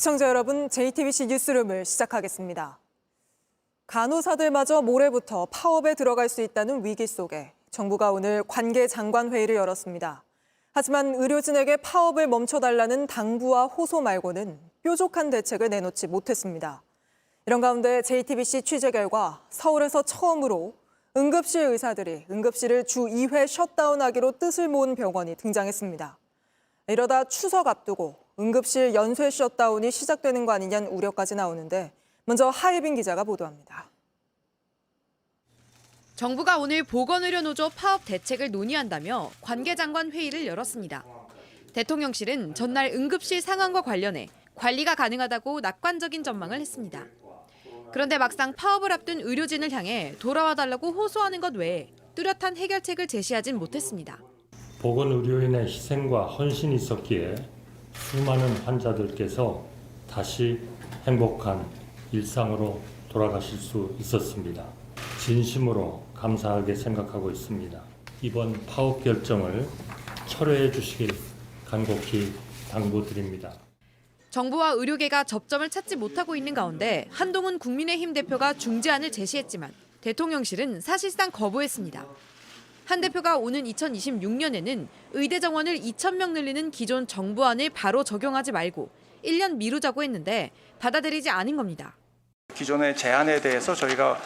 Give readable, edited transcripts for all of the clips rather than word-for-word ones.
시청자 여러분, JTBC 뉴스룸을 시작하겠습니다. 간호사들마저 모레부터 파업에 들어갈 수 있다는 위기 속에 정부가 오늘 관계장관회의를 열었습니다. 하지만 의료진에게 파업을 멈춰달라는 당부와 호소 말고는 뾰족한 대책을 내놓지 못했습니다. 이런 가운데 JTBC 취재 결과 서울에서 처음으로 응급실 의사들이 응급실을 주 2회 셧다운하기로 뜻을 모은 병원이 등장했습니다. 이러다 추석 앞두고 응급실 연쇄 셧다운이 시작되는 거 아니냐는 우려까지 나오는데 먼저 하예빈 기자가 보도합니다. 정부가 오늘 보건의료노조 파업 대책을 논의한다며 관계장관 회의를 열었습니다. 대통령실은 전날 응급실 상황과 관련해 관리가 가능하다고 낙관적인 전망을 했습니다. 그런데 막상 파업을 앞둔 의료진을 향해 돌아와달라고 호소하는 것 외에 뚜렷한 해결책을 제시하진 못했습니다. 보건의료인의 희생과 헌신이 있었기에 수많은 환자들께서 다시 행복한 일상으로 돌아가실 수 있었습니다. 진심으로 감사하게 생각하고 있습니다. 이번 파업 결정을 철회해 주시길 간곡히 당부드립니다. 정부와 의료계가 접점을 찾지 못하고 있는 가운데 한동훈 국민의힘 대표가 중재안을 제시했지만 대통령실은 사실상 거부했습니다. 한 대표가 오는 2026년에는 의대 정원을 2,000명 늘리는 기존 정부안을 바로 적용하지 말고 1년 미루자고 했는데 받아들이지 않은 겁니다. 기존의 제안에 대해서 저희가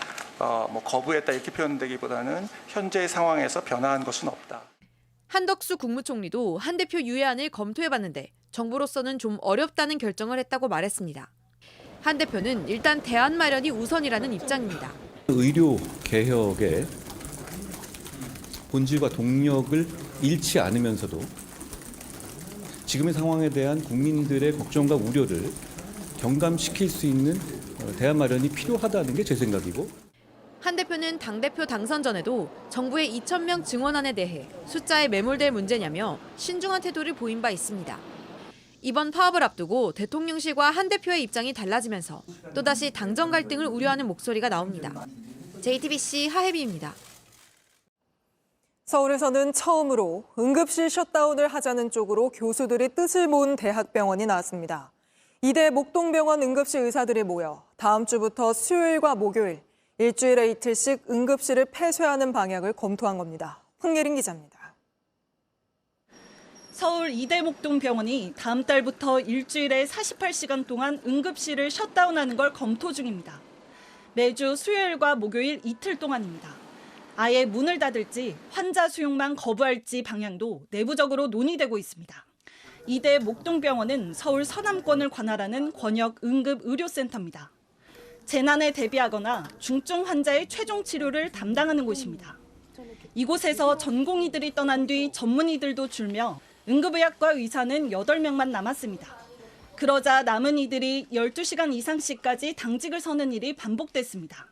거부했다 이렇게 표현되기보다는 현재 상황에서 변화한 것은 없다. 한덕수 국무총리도 한 대표 유예안을 검토해봤는데 정부로서는 좀 어렵다는 결정을 했다고 말했습니다. 한 대표는 일단 대안 마련이 우선이라는 입장입니다. 의료 개혁의 본질과 동력을 잃지 않으면서도 지금의 상황에 대한 국민들의 걱정과 우려를 경감시킬 수 있는 대안 마련이 필요하다는 게 제 생각이고. 한 대표는 당대표 당선 전에도 정부의 2,000명 증원안에 대해 숫자에 매몰될 문제냐며 신중한 태도를 보인 바 있습니다. 이번 파업을 앞두고 대통령실과 한 대표의 입장이 달라지면서 또다시 당정 갈등을 우려하는 목소리가 나옵니다. JTBC 하혜비입니다. 서울에서는 처음으로 응급실 셧다운을 하자는 쪽으로 교수들이 뜻을 모은 대학병원이 나왔습니다. 이대 목동병원 응급실 의사들이 모여 다음 주부터 수요일과 목요일 일주일에 이틀씩 응급실을 폐쇄하는 방향을 검토한 겁니다. 황예린 기자입니다. 서울 이대목동병원이 다음 달부터 일주일에 48시간 동안 응급실을 셧다운하는 걸 검토 중입니다. 매주 수요일과 목요일 이틀 동안입니다. 아예 문을 닫을지 환자 수용만 거부할지 방향도 내부적으로 논의되고 있습니다. 이대 목동병원은 서울 서남권을 관할하는 권역 응급의료센터입니다. 재난에 대비하거나 중증 환자의 최종 치료를 담당하는 곳입니다. 이곳에서 전공의들이 떠난 뒤 전문의들도 줄며 응급의학과 의사는 8명만 남았습니다. 그러자 남은 이들이 12시간 이상씩까지 당직을 서는 일이 반복됐습니다.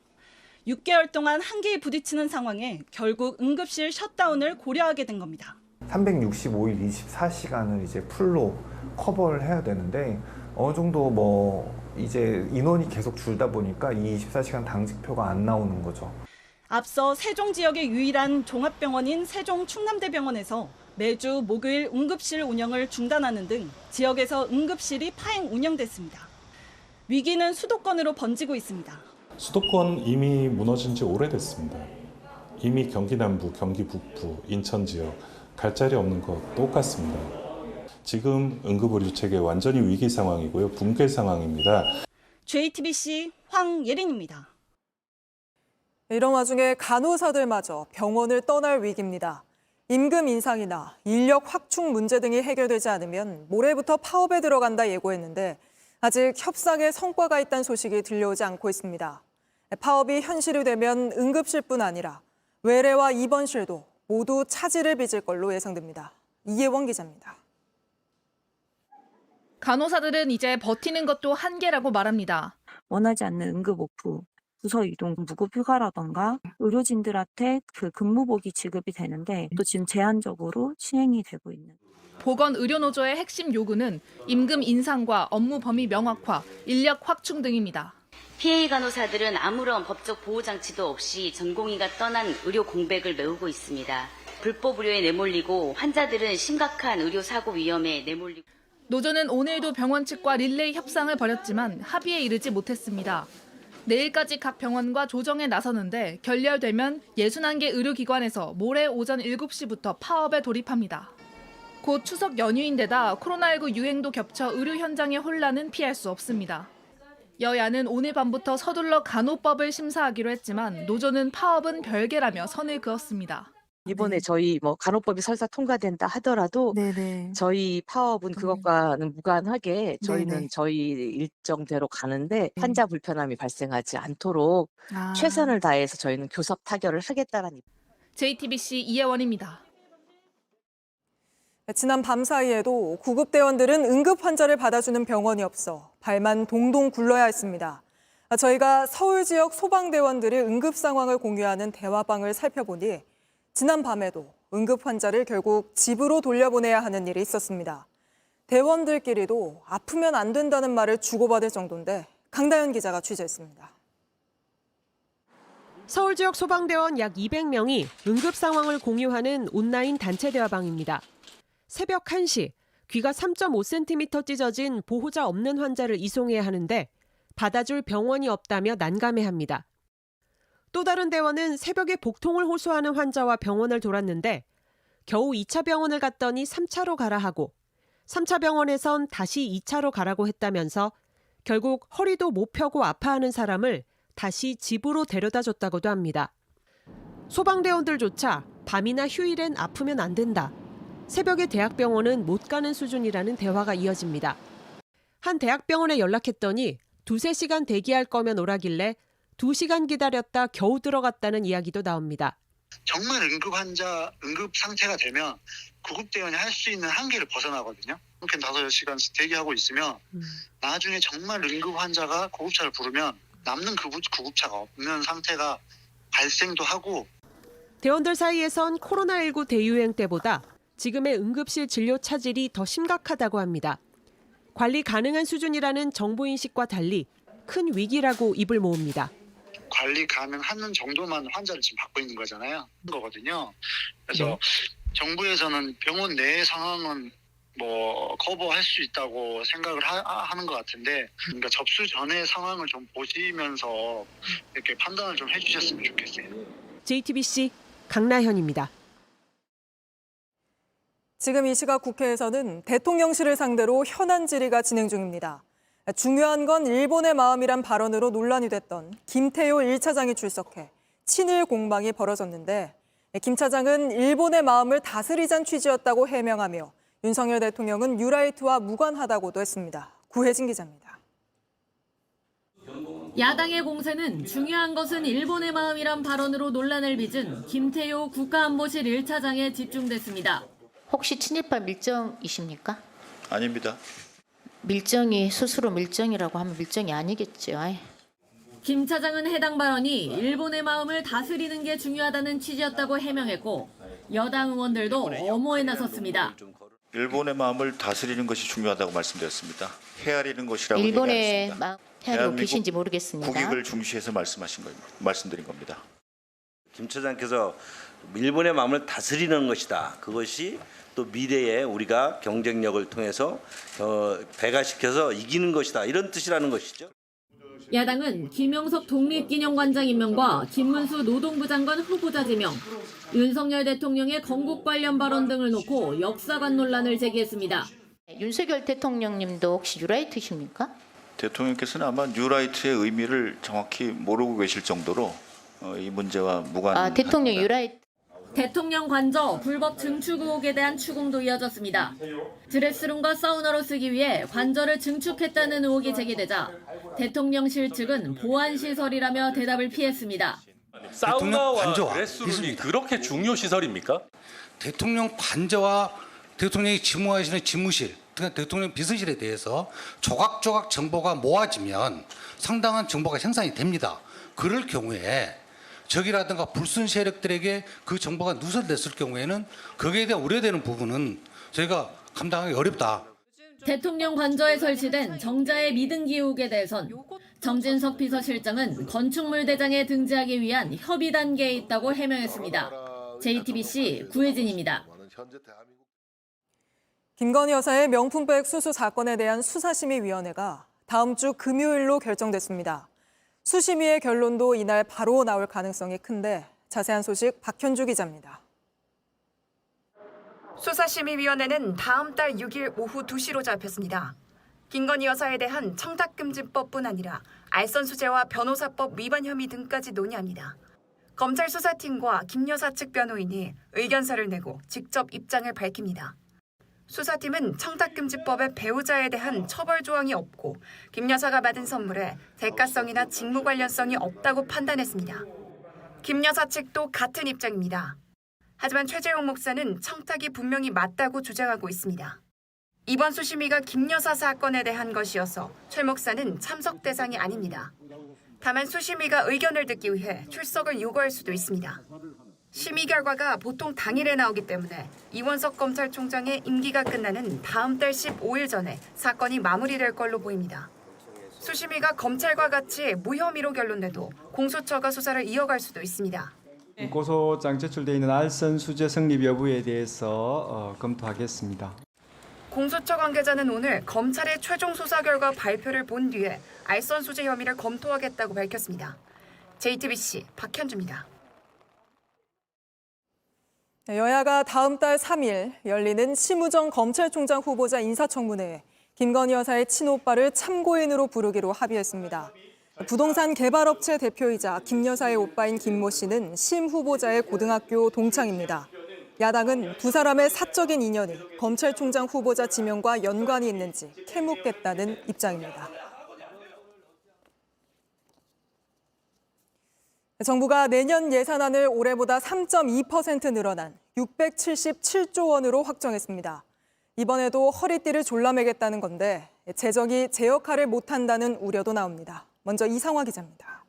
6개월 동안 한계에 부딪히는 상황에 결국 응급실 셧다운을 고려하게 된 겁니다. 365일 24시간을 이제 풀로 커버를 해야 되는데 어느 정도 이제 인원이 계속 줄다 보니까 이 24시간 당직표가 안 나오는 거죠. 앞서 세종 지역의 유일한 종합병원인 세종 충남대병원에서 매주 목요일 응급실 운영을 중단하는 등 지역에서 응급실이 파행 운영됐습니다. 위기는 수도권으로 번지고 있습니다. 수도권 이미 무너진 지 오래됐습니다. 이미 경기 남부, 경기 북부, 인천 지역 갈 자리 없는 것 똑같습니다. 지금 응급의료체계 완전히 위기 상황이고요. 붕괴 상황입니다. JTBC 황예린입니다. 이런 와중에 간호사들마저 병원을 떠날 위기입니다. 임금 인상이나 인력 확충 문제 등이 해결되지 않으면 모레부터 파업에 들어간다 예고했는데 아직 협상에 성과가 있다는 소식이 들려오지 않고 있습니다. 파업이 현실이 되면 응급실뿐 아니라 외래와 입원실도 모두 차질을 빚을 걸로 예상됩니다. 이혜원 기자입니다. 간호사들은 이제 버티는 것도 한계라고 말합니다. 원하지 않는 응급 오프, 부서 이동, 무급 휴가라던가 의료진들한테 그 근무복이 지급이 되는데 또 지금 제한적으로 시행이 되고 있는. 보건의료노조의 핵심 요구는 임금 인상과 업무 범위 명확화, 인력 확충 등입니다. 피해 간호사들은 아무런 법적 보호장치도 없이 전공의가 떠난 의료 공백을 메우고 있습니다. 불법 의료에 내몰리고 환자들은 심각한 의료사고 위험에 내몰리고. 노조는 오늘도 병원 측과 릴레이 협상을 벌였지만 합의에 이르지 못했습니다. 내일까지 각 병원과 조정에 나서는데 결렬되면 61개 의료기관에서 모레 오전 7시부터 파업에 돌입합니다. 곧 추석 연휴인데다 코로나19 유행도 겹쳐 의료 현장의 혼란은 피할 수 없습니다. 여야는 오늘 밤부터 서둘러 간호법을 심사하기로 했지만 노조는 파업은 별개라며 선을 그었습니다. 이번에 저희 간호법이 설사 통과된다 하더라도 저희 파업은 그것과는 무관하게 저희는 저희 일정대로 가는데 환자 불편함이 발생하지 않도록 최선을 다해서 저희는 교섭 타결을 하겠다라는. JTBC 이혜원입니다. 지난 밤 사이에도 구급대원들은 응급 환자를 받아주는 병원이 없어 발만 동동 굴러야 했습니다. 저희가 서울 지역 소방대원들의 응급 상황을 공유하는 대화방을 살펴보니 지난 밤에도 응급 환자를 결국 집으로 돌려보내야 하는 일이 있었습니다. 대원들끼리도 아프면 안 된다는 말을 주고받을 정도인데 강다현 기자가 취재했습니다. 서울 지역 소방대원 약 200명이 응급 상황을 공유하는 온라인 단체 대화방입니다. 새벽 1시, 귀가 3.5cm 찢어진 보호자 없는 환자를 이송해야 하는데 받아줄 병원이 없다며 난감해합니다. 또 다른 대원은 새벽에 복통을 호소하는 환자와 병원을 돌았는데 겨우 2차 병원을 갔더니 3차로 가라 하고 3차 병원에선 다시 2차로 가라고 했다면서 결국 허리도 못 펴고 아파하는 사람을 다시 집으로 데려다 줬다고도 합니다. 소방대원들조차 밤이나 휴일엔 아프면 안 된다. 새벽에 대학병원은 못 가는 수준이라는 대화가 이어집니다. 한 대학병원에 연락했더니 2-3시간 대기할 거면 오라길래 2시간 기다렸다 겨우 들어갔다는 이야기도 나옵니다. 정말 응급 상태가 되면 구급대원이 할 수 있는 한계를 벗어나거든요. 이렇게 5시간 대기하고 있으면 나중에 정말 응급 환자가 구급차를 부르면 남는 구급차가 없는 상태가 발생도 하고. 대원들 사이에선 코로나19 대유행 때보다 지금의 응급실 진료 차질이 더 심각하다고 합니다. 관리 가능한 수준이라는 정보인식과 달리 큰 위기라고 입을 모읍니다. 관리 가능한 정도만 환자를 지금 받고 있는 거거든요. 그래서 정부에서는 병원 내 상황은 커버할 수 있다고 생각을 하는 것 같은데, 그러니까 접수 전의 상황을 좀 보시면서 이렇게 판단을 좀 해주셨으면 좋겠어요. JTBC 강나현입니다. 지금 이 시각 국회에서는 대통령실을 상대로 현안 질의가 진행 중입니다. 중요한 건 일본의 마음이란 발언으로 논란이 됐던 김태효 1차장이 출석해 친일 공방이 벌어졌는데 김 차장은 일본의 마음을 다스리자는 취지였다고 해명하며 윤석열 대통령은 뉴라이트와 무관하다고도 했습니다. 구혜진 기자입니다. 야당의 공세는 중요한 것은 일본의 마음이란 발언으로 논란을 빚은 김태효 국가안보실 1차장에 집중됐습니다. 혹시 친일파 밀정이십니까? 아닙니다. 밀정이 스스로 밀정이라고 하면 밀정이 아니겠죠. 김 차장은 해당 발언이 일본의 마음을 다스리는 게 중요하다는 취지였다고 해명했고 여당 의원들도 엄호에 나섰습니다. 일본의 마음을 다스리는 것이 중요하다고 말씀드렸습니다. 헤아리는 것이라고 일본의 얘기했습니다. 마음 헤아리고 계신지 모르겠습니다. 국익을 중시해서 말씀드린 겁니다. 김 차장께서 일본의 마음을 다스리는 것이다. 그것이 또 미래에 우리가 경쟁력을 통해서 배가시켜서 이기는 것이다. 이런 뜻이라는 것이죠. 야당은 김영석 독립기념관장 임명과 김문수 노동부 장관 후보자 지명, 윤석열 대통령의 건국 관련 발언 등을 놓고 역사관 논란을 제기했습니다. 윤석열 대통령님도 혹시 뉴라이트십니까? 대통령께서는 아마 뉴라이트의 의미를 정확히 모르고 계실 정도로 이 문제와 무관합니다. 대통령 뉴라이트. 대통령 관저 불법 증축 의혹에 대한 추궁도 이어졌습니다. 드레스룸과 사우나로 쓰기 위해 관저를 증축했다는 의혹이 제기되자 대통령실 측은 보안시설이라며 대답을 피했습니다. 사우나와 드레스룸이 그렇게 중요 시설입니까? 대통령 관저와 대통령이 집무하시는 집무실, 대통령 비서실에 대해서 조각조각 정보가 모아지면 상당한 정보가 형성이 됩니다. 그럴 경우에 적이라든가 불순 세력들에게 그 정보가 누설됐을 경우에는 거기에 대한 우려되는 부분은 저희가 감당하기 어렵다. 대통령 관저에 설치된 정자의 미등기 의혹에 대해선 정진석 비서실장은 건축물 대장에 등재하기 위한 협의 단계에 있다고 해명했습니다. JTBC 구혜진입니다. 김건희 여사의 명품백 수수 사건에 대한 수사심의위원회가 다음 주 금요일로 결정됐습니다. 수심위의 결론도 이날 바로 나올 가능성이 큰데 자세한 소식 박현주 기자입니다. 수사심의위원회는 다음 달 6일 오후 2시로 잡혔습니다. 김건희 여사에 대한 청탁금지법뿐 아니라 알선수재와 변호사법 위반 혐의 등까지 논의합니다. 검찰 수사팀과 김 여사 측 변호인이 의견서를 내고 직접 입장을 밝힙니다. 수사팀은 청탁금지법의 배우자에 대한 처벌 조항이 없고 김 여사가 받은 선물에 대가성이나 직무 관련성이 없다고 판단했습니다. 김 여사 측도 같은 입장입니다. 하지만 최재용 목사는 청탁이 분명히 맞다고 주장하고 있습니다. 이번 수심위가 김 여사 사건에 대한 것이어서 최 목사는 참석 대상이 아닙니다. 다만 수심위가 의견을 듣기 위해 출석을 요구할 수도 있습니다. 심의 결과가 보통 당일에 나오기 때문에 이원석 검찰총장의 임기가 끝나는 다음 달 15일 전에 사건이 마무리될 걸로 보입니다. 수심위가 검찰과 같이 무혐의로 결론내도 공수처가 수사를 이어갈 수도 있습니다. 고소장 제출돼 있는 알선 수재 성립 여부에 대해서 검토하겠습니다. 공수처 관계자는 오늘 검찰의 최종 수사 결과 발표를 본 뒤에 알선 수재 혐의를 검토하겠다고 밝혔습니다. JTBC 박현주입니다. 여야가 다음 달 3일 열리는 심우정 검찰총장 후보자 인사청문회에 김건희 여사의 친오빠를 참고인으로 부르기로 합의했습니다. 부동산 개발업체 대표이자 김 여사의 오빠인 김모 씨는 심 후보자의 고등학교 동창입니다. 야당은 두 사람의 사적인 인연이 검찰총장 후보자 지명과 연관이 있는지 캐묻겠다는 입장입니다. 정부가 내년 예산안을 올해보다 3.2% 늘어난 677조 원으로 확정했습니다. 이번에도 허리띠를 졸라매겠다는 건데 재정이 제 역할을 못한다는 우려도 나옵니다. 먼저 이상화 기자입니다.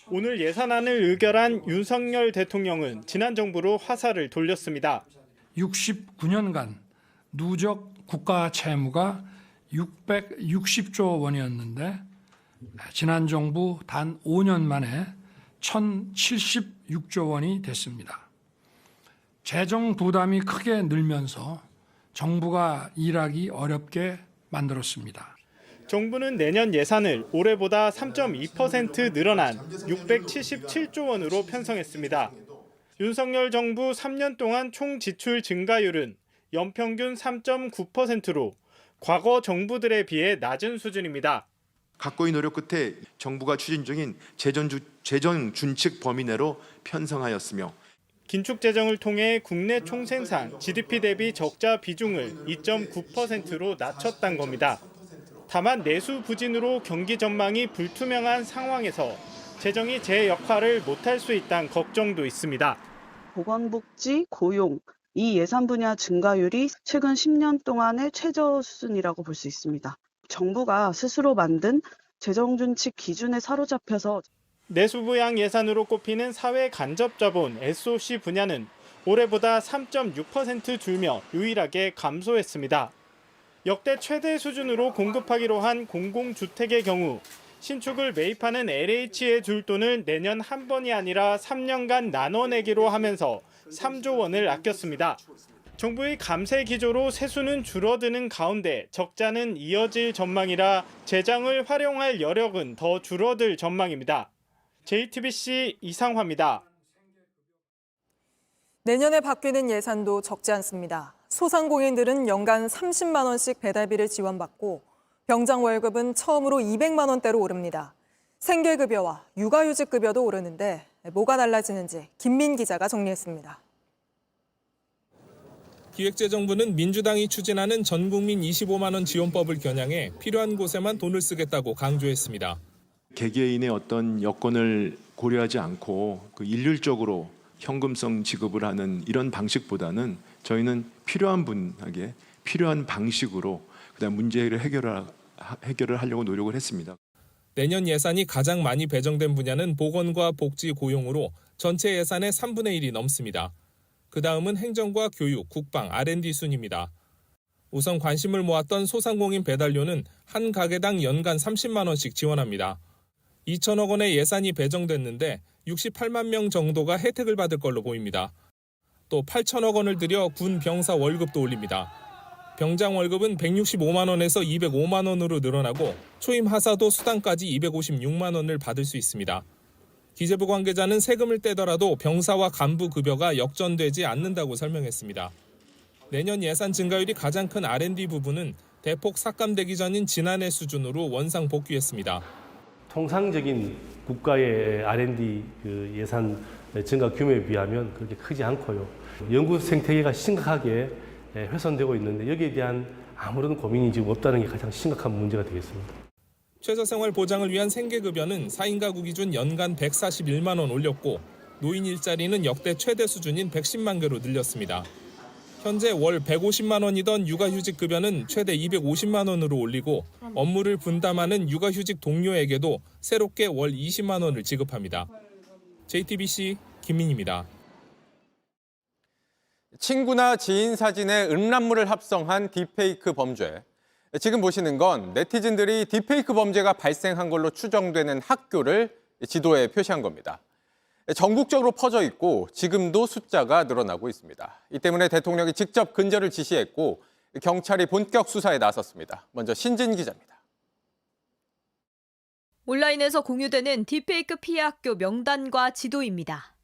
오늘 예산안을 의결한 윤석열 대통령은 지난 정부로 화살을 돌렸습니다. 69년간 누적 국가 채무가 660조 원이었는데 지난 정부 단 5년 만에 1,076조 원이 됐습니다. 재정 부담이 크게 늘면서 정부가 일하기 어렵게 만들었습니다. 정부는 내년 예산을 올해보다 3.2% 늘어난 677조 원으로 편성했습니다. 윤석열 정부 3년 동안 총 지출 증가율은 연평균 3.9%로 과거 정부들에 비해 낮은 수준입니다. 각고의 노력 끝에 정부가 추진 중인 재정 준칙 범위 내로 편성하였으며 긴축 재정을 통해 국내 총생산 GDP 대비 적자 비중을 2.9%로 낮췄단 겁니다. 다만 내수 부진으로 경기 전망이 불투명한 상황에서 재정이 제 역할을 못할 수 있다는 걱정도 있습니다. 보건복지, 고용, 이 예산 분야 증가율이 최근 10년 동안의 최저 수준이라고 볼 수 있습니다. 정부가 스스로 만든 재정준칙 기준에 사로잡혀서 내수부양 예산으로 꼽히는 사회 간접 자본 SOC 분야는 올해보다 3.6% 줄며 유일하게 감소했습니다. 역대 최대 수준으로 공급하기로 한 공공주택의 경우 신축을 매입하는 LH에 줄 돈을 내년 한 번이 아니라 3년간 나눠내기로 하면서 3조 원을 아꼈습니다. 정부의 감세 기조로 세수는 줄어드는 가운데 적자는 이어질 전망이라 재정을 활용할 여력은 더 줄어들 전망입니다. JTBC 이상화입니다. 내년에 바뀌는 예산도 적지 않습니다. 소상공인들은 연간 30만 원씩 배달비를 지원받고 병장 월급은 처음으로 200만 원대로 오릅니다. 생계급여와 육아휴직급여도 오르는데 뭐가 달라지는지 김민 기자가 정리했습니다. 기획재정부는 민주당이 추진하는 전국민 25만 원 지원법을 겨냥해 필요한 곳에만 돈을 쓰겠다고 강조했습니다. 개개인의 어떤 여건을 고려하지 않고 일률적으로 현금성 지급을 하는 이런 방식보다는 저희는 필요한 분에게 필요한 방식으로 그다음 문제를 해결을 하려고 노력을 했습니다. 내년 예산이 가장 많이 배정된 분야는 보건과 복지, 고용으로 전체 예산의 3분의 1이 넘습니다. 그 다음은 행정과 교육, 국방, R&D 순입니다. 우선 관심을 모았던 소상공인 배달료는 한 가게당 연간 30만 원씩 지원합니다. 2천억 원의 예산이 배정됐는데 68만 명 정도가 혜택을 받을 걸로 보입니다. 또 8천억 원을 들여 군 병사 월급도 올립니다. 병장 월급은 165만 원에서 205만 원으로 늘어나고 초임 하사도 수당까지 256만 원을 받을 수 있습니다. 기재부 관계자는 세금을 떼더라도 병사와 간부 급여가 역전되지 않는다고 설명했습니다. 내년 예산 증가율이 가장 큰 R&D 부분은 대폭 삭감되기 전인 지난해 수준으로 원상 복귀했습니다. 통상적인 국가의 R&D 예산 증가 규모에 비하면 그렇게 크지 않고요. 연구 생태계가 심각하게 훼손되고 있는데 여기에 대한 아무런 고민이 지금 없다는 게 가장 심각한 문제가 되겠습니다. 최저생활 보장을 위한 생계급여는 4인 가구 기준 연간 141만 원 올렸고 노인 일자리는 역대 최대 수준인 110만 개로 늘렸습니다. 현재 월 150만 원이던 육아휴직급여는 최대 250만 원으로 올리고 업무를 분담하는 육아휴직 동료에게도 새롭게 월 20만 원을 지급합니다. JTBC 김민희입니다. 친구나 지인 사진에 음란물을 합성한 딥페이크 범죄. 지금 보시는 건 네티즌들이 딥페이크 범죄가 발생한 걸로 추정되는 학교를 지도에 표시한 겁니다. 전국적으로 퍼져 있고 지금도 숫자가 늘어나고 있습니다. 이 때문에 대통령이 직접 근절을 지시했고 경찰이 본격 수사에 나섰습니다. 먼저 신진 기자입니다. 온라인에서 공유되는 딥페이크 피해 학교 명단과 지도입니다.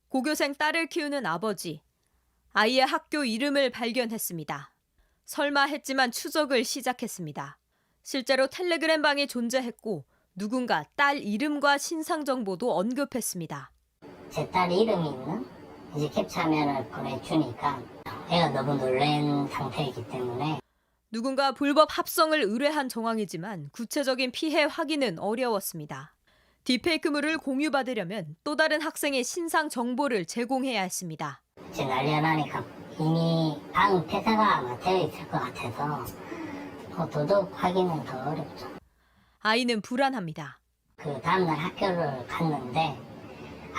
고교생 딸을 키우는 아버지, 아이의 학교 이름을 발견했습니다. 설마 했지만 추적을 시작했습니다. 실제로 텔레그램 방이 존재했고 누군가 딸 이름과 신상 정보도 언급했습니다. 제 딸 이름이 있는 이제 캡처화면을 보내주니까 애가 너무 놀란 상태이기 때문에 누군가 불법 합성을 의뢰한 정황이지만 구체적인 피해 확인은 어려웠습니다. 딥페이크물을 공유받으려면 또 다른 학생의 신상 정보를 제공해야 했습니다. 이제 난리가 나니까 이미 방 폐쇄가 아마 되어 있을 것 같아서 도덕 확인은 더 어렵죠. 아이는 불안합니다. 그 다음날 학교를 갔는데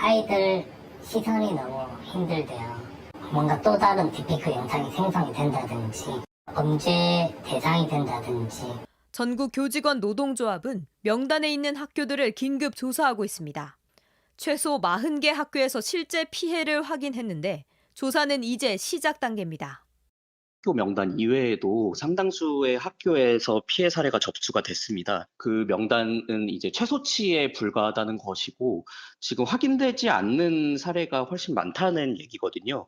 아이들 시선이 너무 힘들대요. 뭔가 또 다른 딥페이크 영상이 생성이 된다든지 범죄 대상이 된다든지. 전국 교직원 노동조합은 명단에 있는 학교들을 긴급 조사하고 있습니다. 최소 40개 학교에서 실제 피해를 확인했는데 조사는 이제 시작 단계입니다. 학교 명단 이외에도 상당수의 학교에서 피해 사례가 접수가 됐습니다. 그 명단은 이제 최소치에 불과하다는 것이고 지금 확인되지 않는 사례가 훨씬 많다는 얘기거든요.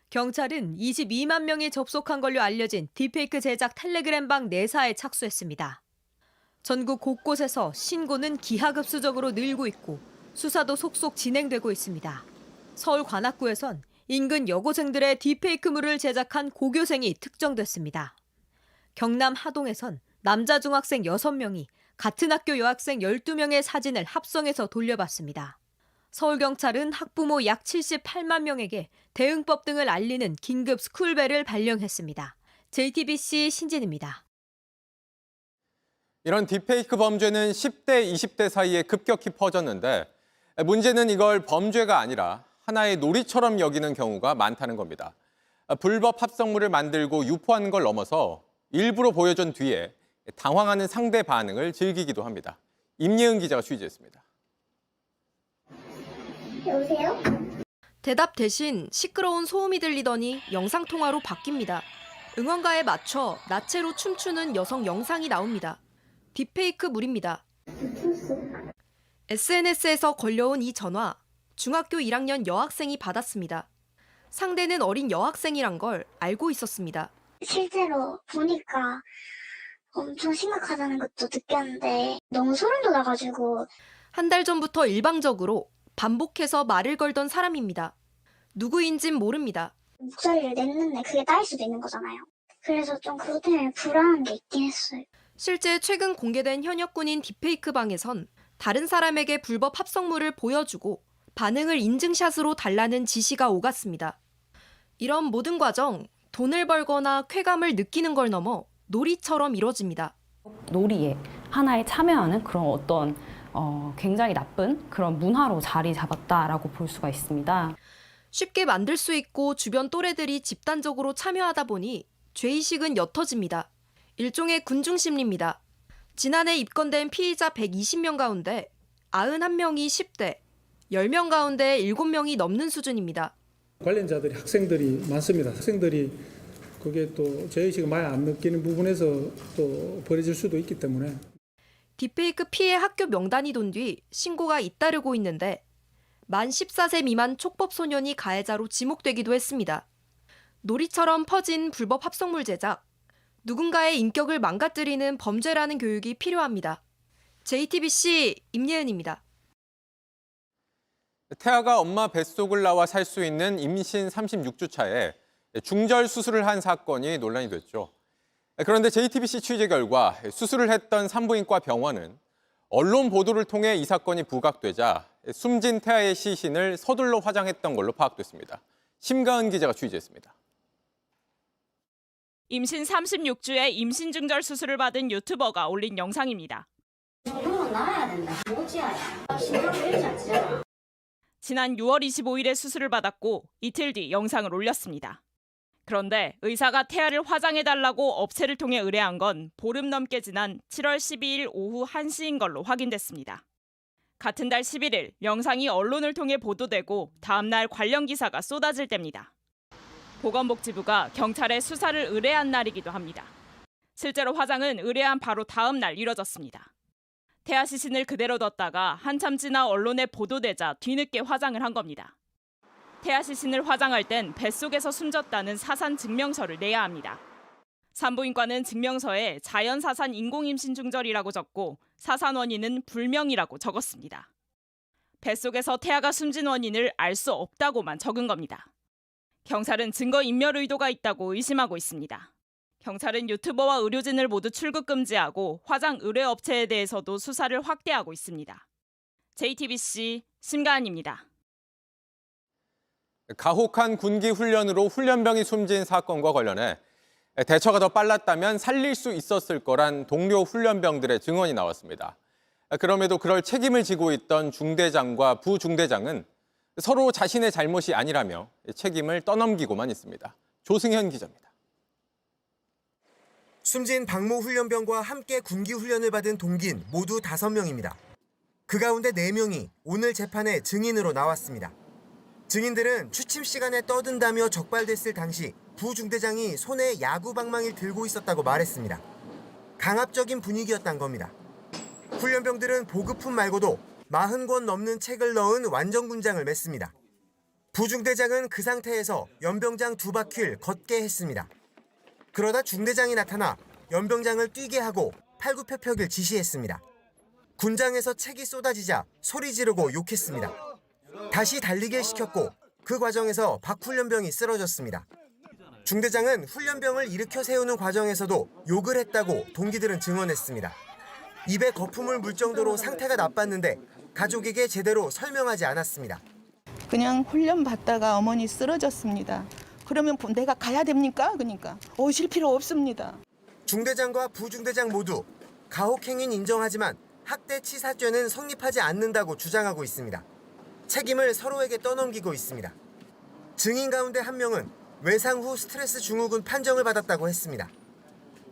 경찰은 22만 명이 접속한 걸로 알려진 딥페이크 제작 텔레그램 방 내사에 착수했습니다. 전국 곳곳에서 신고는 기하급수적으로 늘고 있고 수사도 속속 진행되고 있습니다. 서울 관악구에선 인근 여고생들의 딥페이크물을 제작한 고교생이 특정됐습니다. 경남 하동에선 남자 중학생 6명이 같은 학교 여학생 12명의 사진을 합성해서 돌려봤습니다. 서울경찰은 학부모 약 78만 명에게 대응법 등을 알리는 긴급 스쿨벨을 발령했습니다. JTBC 신진입니다. 이런 딥페이크 범죄는 10대, 20대 사이에 급격히 퍼졌는데 문제는 이걸 범죄가 아니라 하나의 놀이처럼 여기는 경우가 많다는 겁니다. 불법 합성물을 만들고 유포하는 걸 넘어서 일부러 보여준 뒤에 당황하는 상대 반응을 즐기기도 합니다. 임예은 기자가 취재했습니다. 여보세요? 대답 대신 시끄러운 소음이 들리더니 영상통화로 바뀝니다. 응원가에 맞춰 나체로 춤추는 여성 영상이 나옵니다. 딥페이크 물입니다. SNS에서 걸려온 이 전화, 중학교 1학년 여학생이 받았습니다. 상대는 어린 여학생이란 걸 알고 있었습니다. 실제로 보니까 엄청 심각하다는 것도 느꼈는데 너무 소름 돋아가지고. 한 달 전부터 일방적으로 반복해서 말을 걸던 사람입니다. 누구인진 모릅니다. 목소리를 냈는데 그게 딸일 수도 있는 거잖아요. 그래서 좀 그것 때문에 불안한 게 있긴 했어요. 실제 최근 공개된 현역군인 딥페이크 방에선 다른 사람에게 불법 합성물을 보여주고 반응을 인증샷으로 달라는 지시가 오갔습니다. 이런 모든 과정, 돈을 벌거나 쾌감을 느끼는 걸 넘어 놀이처럼 이뤄집니다. 놀이에 하나에 참여하는 그런 어떤 굉장히 나쁜 그런 문화로 자리 잡았다라고 볼 수가 있습니다. 쉽게 만들 수 있고 주변 또래들이 집단적으로 참여하다 보니 죄의식은 옅어집니다. 일종의 군중심리입니다. 지난해 입건된 피의자 120명 가운데 91명이 10대, 10명 가운데 7명이 넘는 수준입니다. 관련자들이 학생들이 많습니다. 학생들이 그게 또 죄의식을 많이 안 느끼는 부분에서 또 벌어질 수도 있기 때문에. 딥페이크 피해 학교 명단이 돈 뒤 신고가 잇따르고 있는데 만 14세 미만 촉법 소년이 가해자로 지목되기도 했습니다. 놀이처럼 퍼진 불법 합성물 제작, 누군가의 인격을 망가뜨리는 범죄라는 교육이 필요합니다. JTBC 임예은입니다. 태아가 엄마 뱃속을 나와 살 수 있는 임신 36주 차에 중절 수술을 한 사건이 논란이 됐죠. 그런데 JTBC 취재 결과 수술을 했던 산부인과 병원은 언론 보도를 통해 이 사건이 부각되자 숨진 태아의 시신을 서둘러 화장했던 걸로 파악됐습니다. 심가은 기자가 취재했습니다. 임신 36주에 임신 중절 수술을 받은 유튜버가 올린 영상입니다. 지난 6월 25일에 수술을 받았고 이틀 뒤 영상을 올렸습니다. 그런데 의사가 태아를 화장해달라고 업체를 통해 의뢰한 건 보름 넘게 지난 7월 12일 오후 1시인 걸로 확인됐습니다. 같은 달 11일 영상이 언론을 통해 보도되고 다음 날 관련 기사가 쏟아질 때입니다. 보건복지부가 경찰에 수사를 의뢰한 날이기도 합니다. 실제로 화장은 의뢰한 바로 다음 날 이뤄졌습니다. 태아 시신을 그대로 뒀다가 한참 지나 언론에 보도되자 뒤늦게 화장을 한 겁니다. 태아 시신을 화장할 땐 뱃속에서 숨졌다는 사산 증명서를 내야 합니다. 산부인과는 증명서에 자연사산 인공임신 중절이라고 적고 사산 원인은 불명이라고 적었습니다. 뱃속에서 태아가 숨진 원인을 알 수 없다고만 적은 겁니다. 경찰은 증거인멸 의도가 있다고 의심하고 있습니다. 경찰은 유튜버와 의료진을 모두 출국 금지하고 화장 의뢰업체에 대해서도 수사를 확대하고 있습니다. JTBC 심가은입니다. 가혹한 군기 훈련으로 훈련병이 숨진 사건과 관련해 대처가 더 빨랐다면 살릴 수 있었을 거란 동료 훈련병들의 증언이 나왔습니다. 그럼에도 그럴 책임을 지고 있던 중대장과 부중대장은 서로 자신의 잘못이 아니라며 책임을 떠넘기고만 있습니다. 조승현 기자입니다. 숨진 박모 훈련병과 함께 군기 훈련을 받은 동기인 모두 5명입니다. 그 가운데 4명이 오늘 재판에 증인으로 나왔습니다. 증인들은 취침 시간에 떠든다며 적발됐을 당시 부중대장이 손에 야구 방망이를 들고 있었다고 말했습니다. 강압적인 분위기였단 겁니다. 훈련병들은 보급품 말고도 40권 넘는 책을 넣은 완전군장을 맸습니다. 부중대장은 그 상태에서 연병장 2바퀴를 걷게 했습니다. 그러다 중대장이 나타나 연병장을 뛰게 하고 팔굽혀펴기를 지시했습니다. 군장에서 책이 쏟아지자 소리 지르고 욕했습니다. 다시 달리기를 시켰고 그 과정에서 박 훈련병이 쓰러졌습니다. 중대장은 훈련병을 일으켜 세우는 과정에서도 욕을 했다고 동기들은 증언했습니다. 입에 거품을 물 정도로 상태가 나빴는데 가족에게 제대로 설명하지 않았습니다. 그냥 훈련 받다가 어머니 쓰러졌습니다. 그러면 내가 가야 됩니까? 그러니까 오실 필요 없습니다. 중대장과 부중대장 모두 가혹행위는 인정하지만 학대치사죄는 성립하지 않는다고 주장하고 있습니다. 책임을 서로에게 떠넘기고 있습니다. 증인 가운데 한 명은 외상 후 스트레스 증후군 판정을 받았다고 했습니다.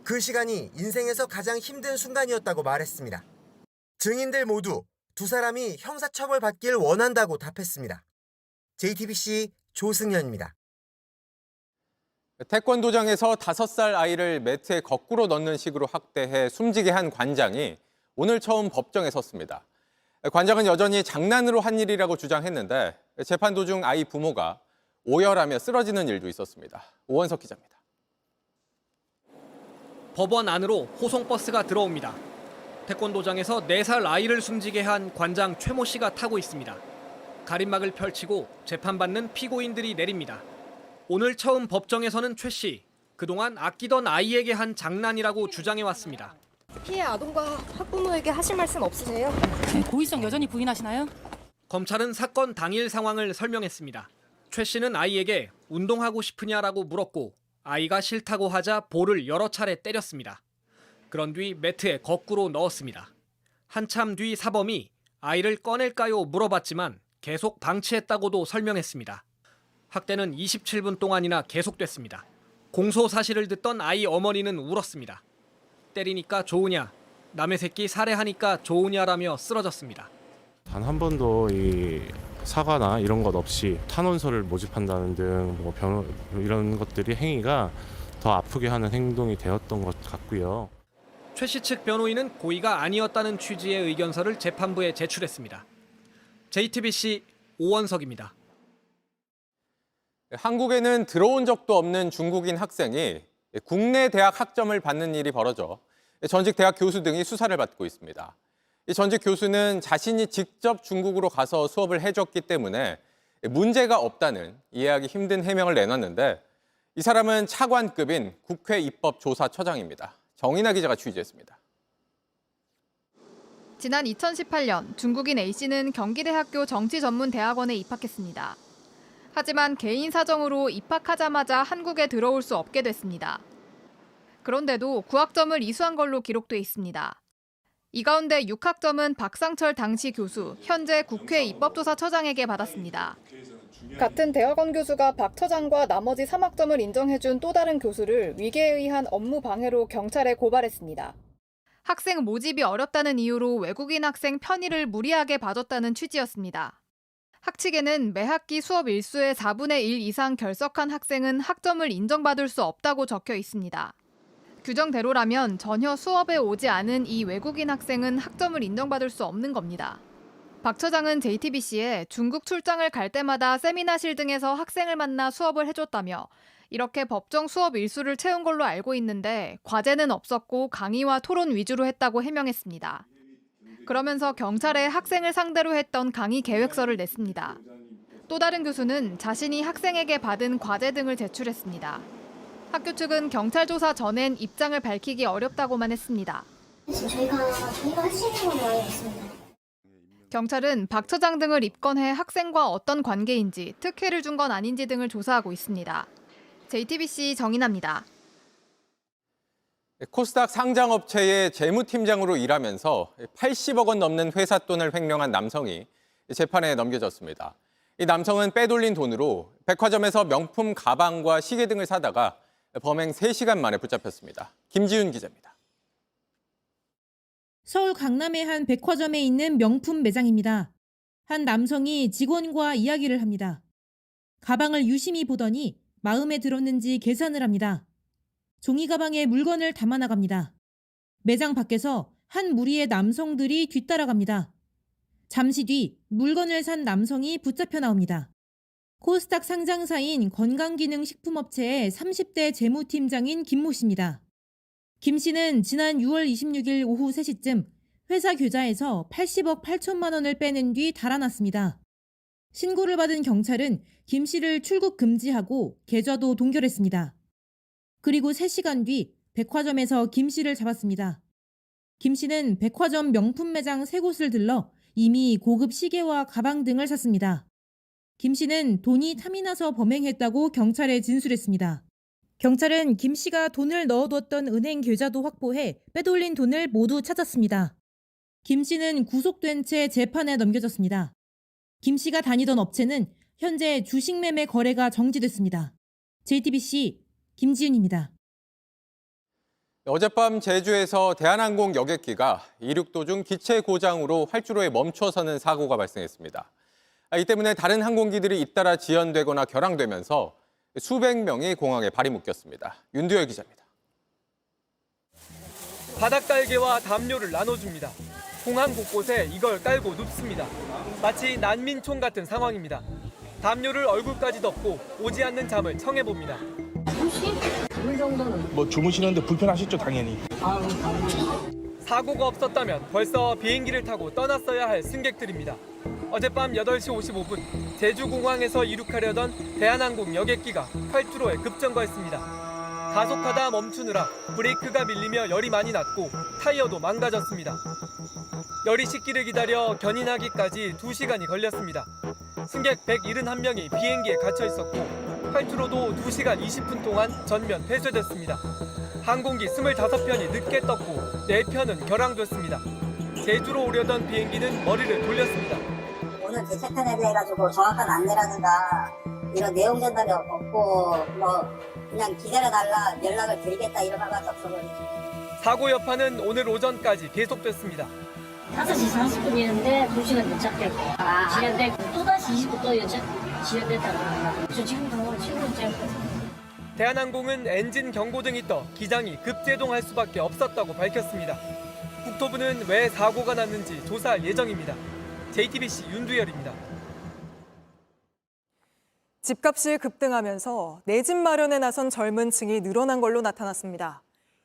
그 시간이 인생에서 가장 힘든 순간이었다고 말했습니다. 증인들 모두 두 사람이 형사처벌 받길 원한다고 답했습니다. JTBC 조승현입니다. 태권도장에서 5살 아이를 매트에 거꾸로 넣는 식으로 학대해 숨지게 한 관장이 오늘 처음 법정에 섰습니다. 관장은 여전히 장난으로 한 일이라고 주장했는데 재판 도중 아이 부모가 오열하며 쓰러지는 일도 있었습니다. 오원석 기자입니다. 법원 안으로 호송버스가 들어옵니다. 태권도장에서 4살 아이를 숨지게 한 관장 최모 씨가 타고 있습니다. 가림막을 펼치고 재판받는 피고인들이 내립니다. 오늘 처음 법정에서는 최 씨, 그동안 아끼던 아이에게 한 장난이라고 주장해왔습니다. 피해 아동과 학부모에게 하실 말씀 없으세요? 고의성 여전히 부인하시나요? 검찰은 사건 당일 상황을 설명했습니다. 최 씨는 아이에게 운동하고 싶으냐라고 물었고 아이가 싫다고 하자 볼을 여러 차례 때렸습니다. 그런 뒤 매트에 거꾸로 넣었습니다. 한참 뒤 사범이 아이를 꺼낼까요 물어봤지만 계속 방치했다고도 설명했습니다. 학대는 27분 동안이나 계속됐습니다. 공소 사실을 듣던 아이 어머니는 울었습니다. 때리니까 좋으냐, 남의 새끼 살해하니까 좋으냐라며 쓰러졌습니다. 단 한 번도 이 사과나 이런 것 없이 탄원서를 모집한다는 등 이런 것들이 행위가 더 아프게 하는 행동이 되었던 것 같고요. 최 씨 측 변호인은 고의가 아니었다는 취지의 의견서를 재판부에 제출했습니다. JTBC 오원석입니다. 한국에는 들어온 적도 없는 중국인 학생이 국내 대학 학점을 받는 일이 벌어져 전직 대학 교수 등이 수사를 받고 있습니다. 이 전직 교수는 자신이 직접 중국으로 가서 수업을 해줬기 때문에 문제가 없다는 이해하기 힘든 해명을 내놨는데 이 사람은 차관급인 국회 입법조사처장입니다. 정인아 기자가 취재했습니다. 지난 2018년 중국인 A씨는 경기대학교 정치전문대학원에 입학했습니다. 하지만 개인 사정으로 입학하자마자 한국에 들어올 수 없게 됐습니다. 그런데도 9학점을 이수한 걸로 기록돼 있습니다. 이 가운데 6학점은 박상철 당시 교수, 현재 국회 입법조사처장에게 받았습니다. 같은 대학원 교수가 박 처장과 나머지 3학점을 인정해준 또 다른 교수를 위계에 의한 업무 방해로 경찰에 고발했습니다. 학생 모집이 어렵다는 이유로 외국인 학생 편의를 무리하게 봐줬다는 취지였습니다. 학칙에는 매 학기 수업 일수의 4분의 1 이상 결석한 학생은 학점을 인정받을 수 없다고 적혀 있습니다. 규정대로라면 전혀 수업에 오지 않은 이 외국인 학생은 학점을 인정받을 수 없는 겁니다. 박 처장은 JTBC에 중국 출장을 갈 때마다 세미나실 등에서 학생을 만나 수업을 해줬다며 이렇게 법정 수업 일수를 채운 걸로 알고 있는데 과제는 없었고 강의와 토론 위주로 했다고 해명했습니다. 그러면서 경찰에 학생을 상대로 했던 강의 계획서를 냈습니다. 또 다른 교수는 자신이 학생에게 받은 과제 등을 제출했습니다. 학교 측은 경찰 조사 전엔 입장을 밝히기 어렵다고만 했습니다. 저희가 할 수 있는 건 많이 없습니다. 경찰은 박 처장 등을 입건해 학생과 어떤 관계인지, 특혜를 준 건 아닌지 등을 조사하고 있습니다. JTBC 정인아입니다. 코스닥 상장업체의 재무팀장으로 일하면서 80억 원 넘는 회사 돈을 횡령한 남성이 재판에 넘겨졌습니다. 이 남성은 빼돌린 돈으로 백화점에서 명품 가방과 시계 등을 사다가 범행 3시간 만에 붙잡혔습니다. 김지윤 기자입니다. 서울 강남의 한 백화점에 있는 명품 매장입니다. 한 남성이 직원과 이야기를 합니다. 가방을 유심히 보더니 마음에 들었는지 계산을 합니다. 종이 가방에 물건을 담아 나갑니다. 매장 밖에서 한 무리의 남성들이 뒤따라갑니다. 잠시 뒤 물건을 산 남성이 붙잡혀 나옵니다. 코스닥 상장사인 건강기능식품업체의 30대 재무팀장인 김모 씨입니다. 김 씨는 지난 6월 26일 오후 3시쯤 회사 계좌에서 80억 8천만 원을 빼낸 뒤 달아났습니다. 신고를 받은 경찰은 김 씨를 출국 금지하고 계좌도 동결했습니다. 그리고 3시간 뒤 백화점에서 김 씨를 잡았습니다. 김 씨는 백화점 명품 매장 3곳을 들러 이미 고급 시계와 가방 등을 샀습니다. 김 씨는 돈이 탐이 나서 범행했다고 경찰에 진술했습니다. 경찰은 김 씨가 돈을 넣어뒀던 은행 계좌도 확보해 빼돌린 돈을 모두 찾았습니다. 김 씨는 구속된 채 재판에 넘겨졌습니다. 김 씨가 다니던 업체는 현재 주식 매매 거래가 정지됐습니다. JTBC 김지윤입니다. 어젯밤 제주에서 대한항공 여객기가 이륙 도중 기체 고장으로 활주로에 멈춰서는 사고가 발생했습니다. 이 때문에 다른 항공기들이 잇따라 지연되거나 결항되면서 수백 명이 공항에 발이 묶였습니다. 윤두열 기자입니다. 바닥 깔개와 담요를 나눠줍니다. 공항 곳곳에 이걸 깔고 눕습니다. 마치 난민촌 같은 상황입니다. 담요를 얼굴까지 덮고 오지 않는 잠을 청해봅니다. 뭐 주무시는데 불편하시죠, 당연히. 사고가 없었다면 벌써 비행기를 타고 떠났어야 할 승객들입니다. 어젯밤 8시 55분 제주공항에서 이륙하려던 대한항공 여객기가 활주로에 급정거했습니다. 가속하다 멈추느라 브레이크가 밀리며 열이 많이 났고 타이어도 망가졌습니다. 열이 식기를 기다려 견인하기까지 2시간이 걸렸습니다. 승객 171명이 비행기에 갇혀 있었고 활주로도 2시간 20분 동안 전면 폐쇄됐습니다. 항공기 25편이 늦게 떴고 4편은 결항됐습니다. 제주로 오려던 비행기는 머리를 돌렸습니다. 오늘 대체편에 대해 가지고 정확한 안내라든가 이런 내용 전달이 없고 그냥 기다려달라 연락을 드리겠다 이런 말만 접속을. 사고 여파는 오늘 오전까지 계속됐습니다. 5시 40분이었는데 2시간 못 잡겠고 지연되고 또다시 20도 요즘 지연됐다고 저 지금 당장 7분째. 대한항공은 엔진 경고등이 떠 기장이 급제동할 수밖에 없었다고 밝혔습니다. 국토부는 왜 사고가 났는지 조사할 예정입니다. JTBC 윤두열입니다. 집값이 급등하면서 내 집 마련에 나선 젊은 층이 늘어난 걸로 나타났습니다.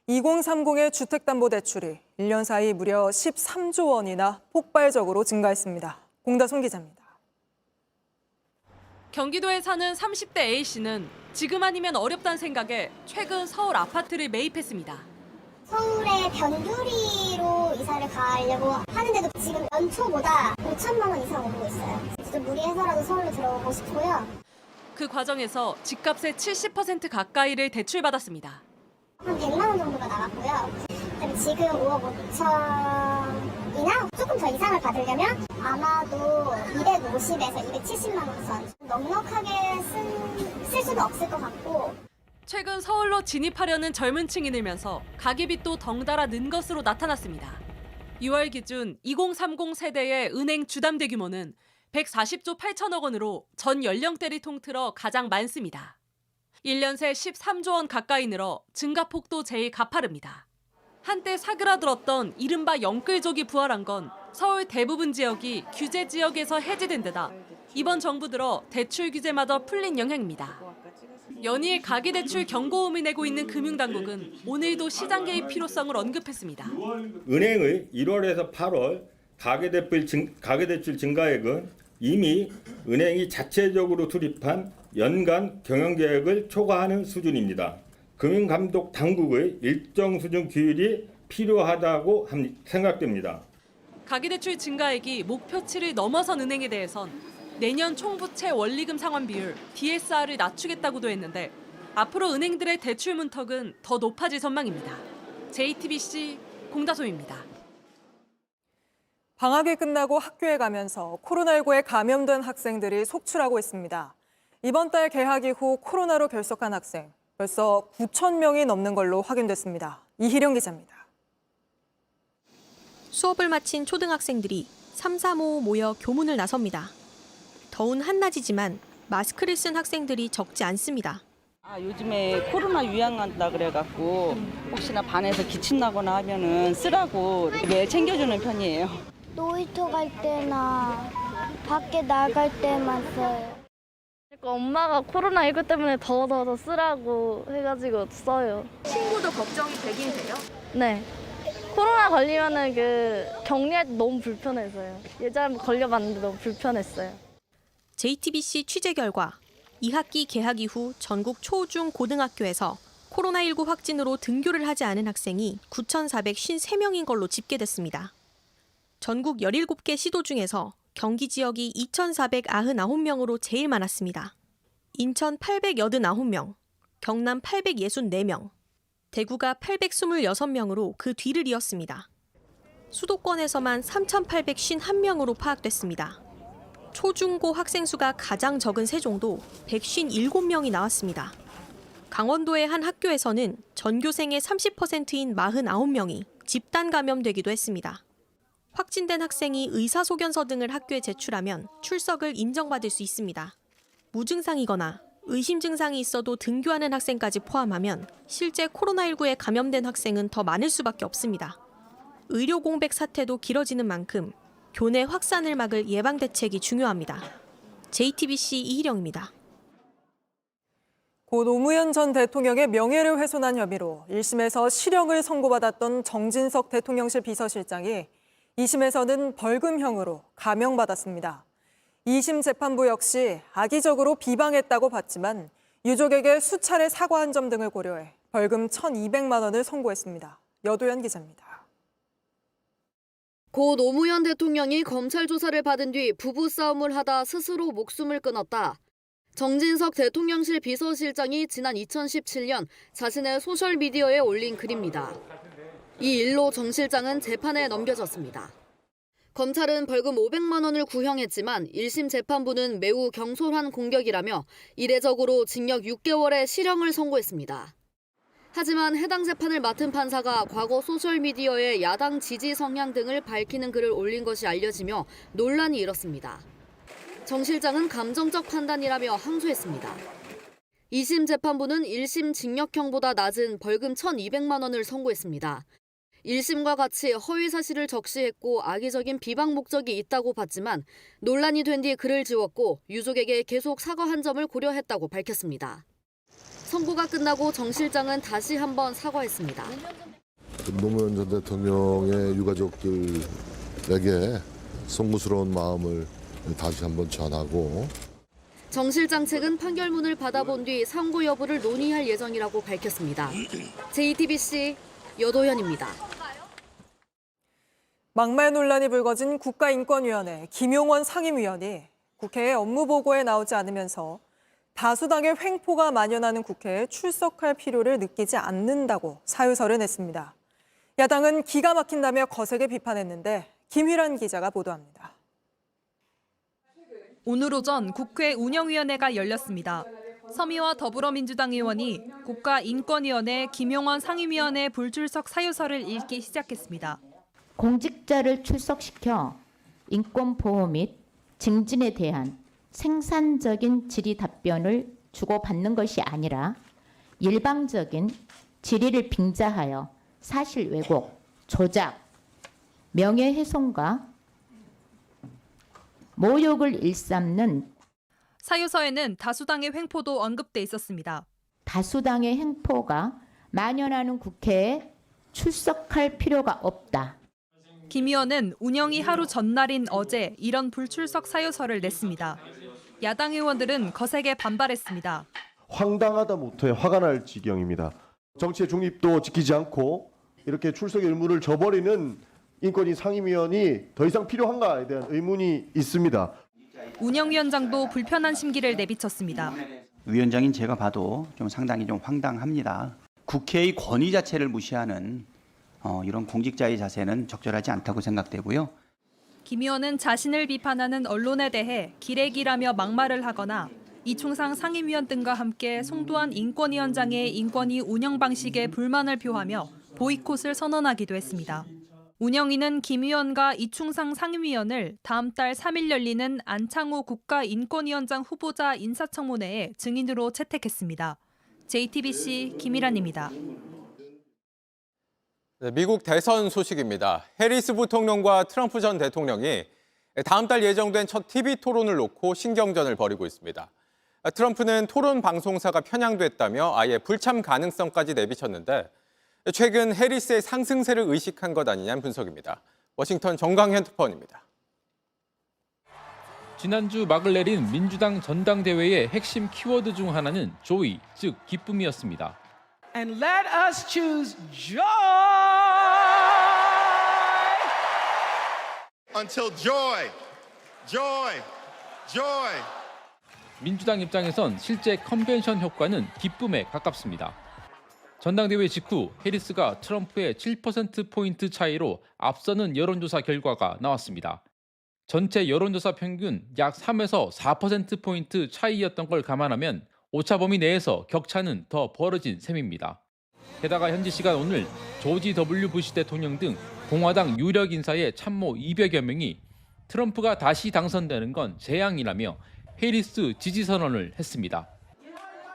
2030의 주택담보대출이 1년 사이 무려 13조 원이나 폭발적으로 증가했습니다. 공다솜 기자입니다. 경기도에 사는 30대 A씨는 지금 아니면 어렵다는 생각에 최근 서울 아파트를 매입했습니다. 서울에 변두리로 이사를 가려고 하는데도 지금 연초보다 5천만 원 이상 오르고 있어요. 진짜 무리해서라도 서울로 들어오고 싶고요. 그 과정에서 집값의 70% 가까이를 대출받았습니다. 한 100만 원 정도가 나갔고요. 그다음에 지금 5억 5천이나 조금 더 이상을 받으려면 아마도 250에서 270만 원 선. 넉넉하게 쓸 수도 없을 것 같고. 최근 서울로 진입하려는 젊은 층이 늘면서 가계빚도 덩달아 는 것으로 나타났습니다. 6월 기준 2030 세대의 은행 주담대 규모는 140조 8천억 원으로 전 연령대를 통틀어 가장 많습니다. 1년 새 13조 원 가까이 늘어 증가폭도 제일 가파릅니다. 한때 사그라들었던 이른바 영끌족이 부활한 건 서울 대부분 지역이 규제 지역에서 해제된 데다 이번 정부 들어 대출 규제마저 풀린 영향입니다. 연일 가계대출 경고음을 내고 있는 금융당국은 오늘도 시장 개입 필요성을 언급했습니다. 은행의 1월에서 8월 가계대출 증가액은 이미 은행이 자체적으로 수립한 연간 경영계획을 초과하는 수준입니다. 금융감독 당국의 일정 수준 규율이 필요하다고 생각됩니다. 가계대출 증가액이 목표치를 넘어선 은행에 대해선 내년 총부채 원리금 상환 비율 DSR을 낮추겠다고도 했는데 앞으로 은행들의 대출 문턱은 더 높아질 전망입니다. JTBC 공다솜입니다. 방학이 끝나고 학교에 가면서 코로나19에 감염된 학생들이 속출하고 있습니다. 이번 달 개학 이후 코로나로 결석한 학생 벌써 9천 명이 넘는 걸로 확인됐습니다. 이희령 기자입니다. 수업을 마친 초등학생들이 3, 4, 5 모여 교문을 나섭니다. 더운 한낮이지만 마스크를 쓴 학생들이 적지 않습니다. 요즘에 코로나 유행한다 그래갖고 혹시나 반에서 기침 나거나 하면은 쓰라고 매일 챙겨주는 편이에요. 놀이터 갈 때나 밖에 나갈 때만 써요. 엄마가 코로나19 때문에 더워서 쓰라고 해가지고 써요. 친구도 걱정이 되긴 돼요? 네. 코로나 걸리면은 격리할 때 너무 불편해서요. 예전에 걸려봤는데 너무 불편했어요. JTBC 취재 결과 2학기 개학 이후 전국 초, 중, 고등학교에서 코로나19 확진으로 등교를 하지 않은 학생이 9,453명인 걸로 집계됐습니다. 전국 17개 시도 중에서 경기 지역이 2,499명으로 제일 많았습니다. 인천 889명, 경남 864명, 대구가 826명으로 그 뒤를 이었습니다. 수도권에서만 3,851명으로 파악됐습니다. 초중고 학생 수가 가장 적은 세종도 157명이 나왔습니다. 강원도의 한 학교에서는 전교생의 30%인 49명이 집단 감염되기도 했습니다. 확진된 학생이 의사소견서 등을 학교에 제출하면 출석을 인정받을 수 있습니다. 무증상이거나 의심 증상이 있어도 등교하는 학생까지 포함하면 실제 코로나19에 감염된 학생은 더 많을 수밖에 없습니다. 의료 공백 사태도 길어지는 만큼 교내 확산을 막을 예방 대책이 중요합니다. JTBC 이희령입니다. 고 노무현 전 대통령의 명예를 훼손한 혐의로 1심에서 실형을 선고받았던 정진석 대통령실 비서실장이 2심에서는 벌금형으로 감형받았습니다. 2심 재판부 역시 악의적으로 비방했다고 봤지만 유족에게 수차례 사과한 점 등을 고려해 벌금 1,200만 원을 선고했습니다. 여도연 기자입니다. 고 노무현 대통령이 검찰 조사를 받은 뒤 부부싸움을 하다 스스로 목숨을 끊었다. 정진석 대통령실 비서실장이 지난 2017년 자신의 소셜미디어에 올린 글입니다. 이 일로 정 실장은 재판에 넘겨졌습니다. 검찰은 벌금 500만 원을 구형했지만 1심 재판부는 매우 경솔한 공격이라며 이례적으로 징역 6개월의 실형을 선고했습니다. 하지만 해당 재판을 맡은 판사가 과거 소셜미디어에 야당 지지 성향 등을 밝히는 글을 올린 것이 알려지며 논란이 일었습니다. 정 실장은 감정적 판단이라며 항소했습니다. 2심 재판부는 1심 징역형보다 낮은 벌금 1,200만 원을 선고했습니다. 1심과 같이 허위 사실을 적시했고 악의적인 비방 목적이 있다고 봤지만 논란이 된 뒤 글을 지웠고 유족에게 계속 사과한 점을 고려했다고 밝혔습니다. 선고가 끝나고 정 실장은 다시 한번 사과했습니다. 노무현 전 대통령의 유가족들에게 송구스러운 마음을 다시 한번 전하고 정 실장 측은 판결문을 받아본 뒤 상고 여부를 논의할 예정이라고 밝혔습니다. JTBC 여도현입니다. 막말 논란이 불거진 국가인권위원회 김용원 상임위원이 국회에 업무 보고에 나오지 않으면서 다수당의 횡포가 만연하는 국회에 출석할 필요를 느끼지 않는다고 사유서를 냈습니다. 야당은 기가 막힌다며 거세게 비판했는데 김휘란 기자가 보도합니다. 오늘 오전 국회 운영위원회가 열렸습니다. 서미화 더불어민주당 의원이 국가인권위원회 김용원 상임위원회 불출석 사유서를 읽기 시작했습니다. 공직자를 출석시켜 인권보호 및 증진에 대한 생산적인 질의 답변을 주고받는 것이 아니라 일방적인 질의를 빙자하여 사실 왜곡, 조작, 명예훼손과 모욕을 일삼는 사유서에는 다수당의 횡포도 언급돼 있었습니다. 다수당의 횡포가 만연하는 국회에 출석할 필요가 없다. 김 의원은 운영이 하루 전날인 어제 이런 불출석 사유서를 냈습니다. 야당 의원들은 거세게 반발했습니다. 황당하다 못해 화가 날 지경입니다. 정치의 중립도 지키지 않고 이렇게 출석의 의무를 저버리는 인권위 상임위원이 더 이상 필요한가에 대한 의문이 있습니다. 운영위원장도 불편한 심기를 내비쳤습니다. 위원장인 제가 봐도 좀 상당히 좀 황당합니다. 국회의 권위 자체를 무시하는 이런 공직자의 자세는 적절하지 않다고 생각되고요. 김 의원은 자신을 비판하는 언론에 대해 기레기라며 막말을 하거나 이충상 상임위원 등과 함께 송도한 인권위원장의 인권위 운영 방식에 불만을 표하며 보이콧을 선언하기도 했습니다. 운영위는 김 의원과 이충상 상임위원을 다음 달 3일 열리는 안창호 국가인권위원장 후보자 인사청문회에 증인으로 채택했습니다. JTBC 김희란입니다. 미국 대선 소식입니다. 해리스 부통령과 트럼프 전 대통령이 다음 달 예정된 첫 TV 토론을 놓고 신경전을 벌이고 있습니다. 트럼프는 토론 방송사가 편향됐다며 아예 불참 가능성까지 내비쳤는데 최근 해리스의 상승세를 의식한 것 아니냐는 분석입니다. 워싱턴 정강현 특파원입니다. 지난주 막을 내린 민주당 전당대회의 핵심 키워드 중 하나는 joy, 즉 기쁨이었습니다. And let us choose joy until joy, joy, joy. 민주당 입장에선 실제 컨벤션 효과는 기쁨에 가깝습니다. 전당대회 직후 해리스가 트럼프의 7%포인트 차이로 앞서는 여론조사 결과가 나왔습니다. 전체 여론조사 평균 약 3에서 4%포인트 차이였던 걸 감안하면 오차 범위 내에서 격차는 더 벌어진 셈입니다. 게다가 현지 시간 오늘 조지 W 부시 대통령 등 공화당 유력 인사의 참모 200여 명이 트럼프가 다시 당선되는 건 재앙이라며 해리스 지지 선언을 했습니다.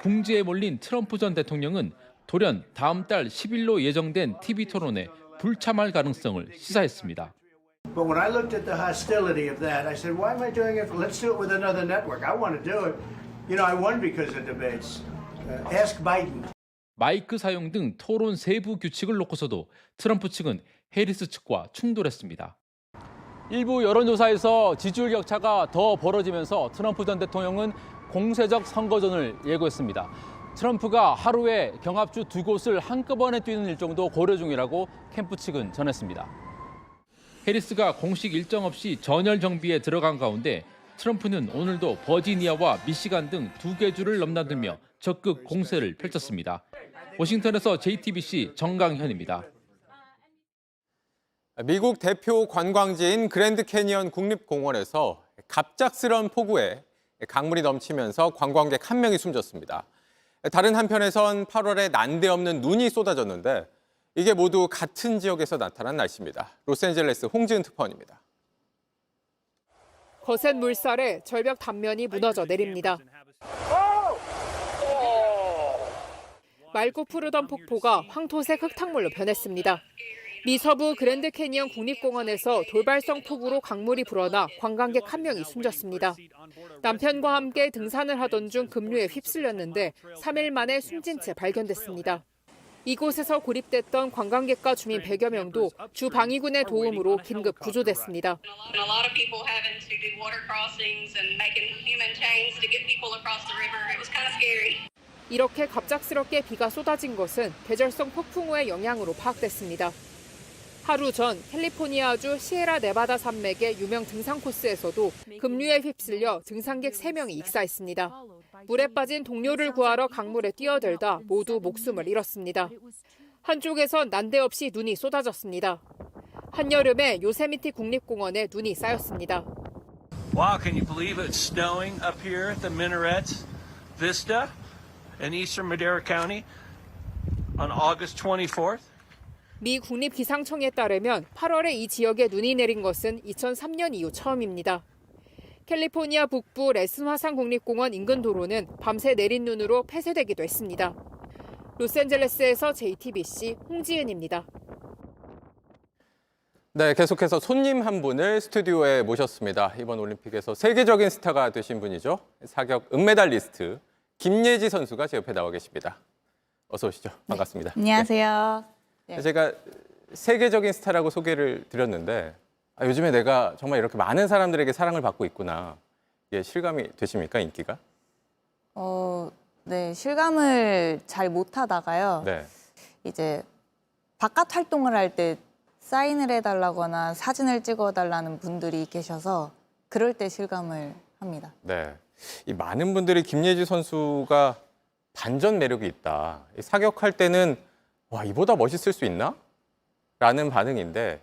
궁지에 몰린 트럼프 전 대통령은 돌연 다음 달 10일로 예정된 TV 토론에 불참할 가능성을 시사했습니다. But when I looked at the hostility of that, I said, why am I doing it? Let's do it with another network. I want to do it. You know, I won because of debates. Ask Biden. 마이크 사용 등 토론 세부 규칙을 놓고서도 트럼프 측은 해리스 측과 충돌했습니다. 일부 여론조사에서 지지율 격차가 더 벌어지면서 트럼프 전 대통령은 공세적 선거전을 예고했습니다. 트럼프가 하루에 경합주 2곳을 한꺼번에 뛰는 일정도 고려 중이라고 캠프 측은 전했습니다. 해리스가 공식 일정 없이 전열 정비에 들어간 가운데 트럼프는 오늘도 버지니아와 미시간 등 2개 주를 넘나들며 적극 공세를 펼쳤습니다. 워싱턴에서 JTBC 정강현입니다. 미국 대표 관광지인 그랜드 캐니언 국립공원에서 갑작스러운 폭우에 강물이 넘치면서 관광객 1명이 숨졌습니다. 다른 한편에선 8월에 난데없는 눈이 쏟아졌는데 이게 모두 같은 지역에서 나타난 날씨입니다. 로스앤젤레스 홍지은 특파원입니다. 거센 물살에 절벽 단면이 무너져 내립니다. 맑고 푸르던 폭포가 황토색 흙탕물로 변했습니다. 미 서부 그랜드 캐니언 국립공원에서 돌발성 폭우로 강물이 불어나 관광객 1명이 숨졌습니다. 남편과 함께 등산을 하던 중 급류에 휩쓸렸는데 3일 만에 숨진 채 발견됐습니다. 이곳에서 고립됐던 관광객과 주민 100여 명도 주 방위군의 도움으로 긴급 구조됐습니다. 이렇게 갑작스럽게 비가 쏟아진 것은 계절성 폭풍우의 영향으로 파악됐습니다. 하루 전 캘리포니아주 시에라 네바다 산맥의 유명 등산 코스에서도 급류에 휩쓸려 등산객 3명이 익사했습니다. 물에 빠진 동료를 구하러 강물에 뛰어들다 모두 목숨을 잃었습니다. 한쪽에선 난데없이 눈이 쏟아졌습니다. 한여름에 요세미티 국립공원에 눈이 쌓였습니다. Wow, can you believe it's snowing up here at the Minarets Vista in eastern Madera County on August 24th? 미 국립기상청에 따르면 8월에 이 지역에 눈이 내린 것은 2003년 이후 처음입니다. 캘리포니아 북부 레슨 화산 국립공원 인근 도로는 밤새 내린 눈으로 폐쇄되기도 했습니다. 로스앤젤레스에서 JTBC 홍지은입니다. 네, 계속해서 손님 한 분을 스튜디오에 모셨습니다. 이번 올림픽에서 세계적인 스타가 되신 분이죠. 사격 은메달리스트 김예지 선수가 제 옆에 나와 계십니다. 어서 오시죠. 반갑습니다. 안녕하세요. 네. 제가 세계적인 스타라고 소개를 드렸는데 요즘에 내가 정말 이렇게 많은 사람들에게 사랑을 받고 있구나. 이게 실감이 되십니까, 인기가? 네, 실감을 잘 못하다가요. 네. 이제 바깥 활동을 할 때 사인을 해달라거나 사진을 찍어달라는 분들이 계셔서 그럴 때 실감을 합니다. 네. 이 많은 분들이 김예지 선수가 반전 매력이 있다. 사격할 때는 와, 이보다 멋있을 수 있나? 라는 반응인데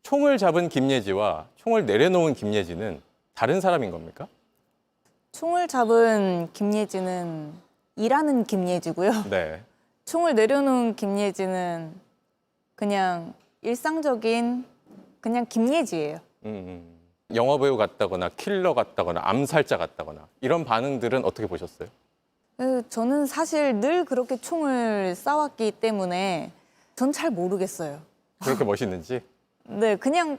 총을 잡은 김예지와 총을 내려놓은 김예지는 다른 사람인 겁니까? 총을 잡은 김예지는 일하는 김예지고요. 네. 총을 내려놓은 김예지는 그냥 일상적인 그냥 김예지예요. 영화배우 같다거나 킬러 같다거나 암살자 같다거나 이런 반응들은 어떻게 보셨어요? 저는 사실 늘 그렇게 총을 쏴왔기 때문에 전 잘 모르겠어요. 그렇게 멋있는지? 네, 그냥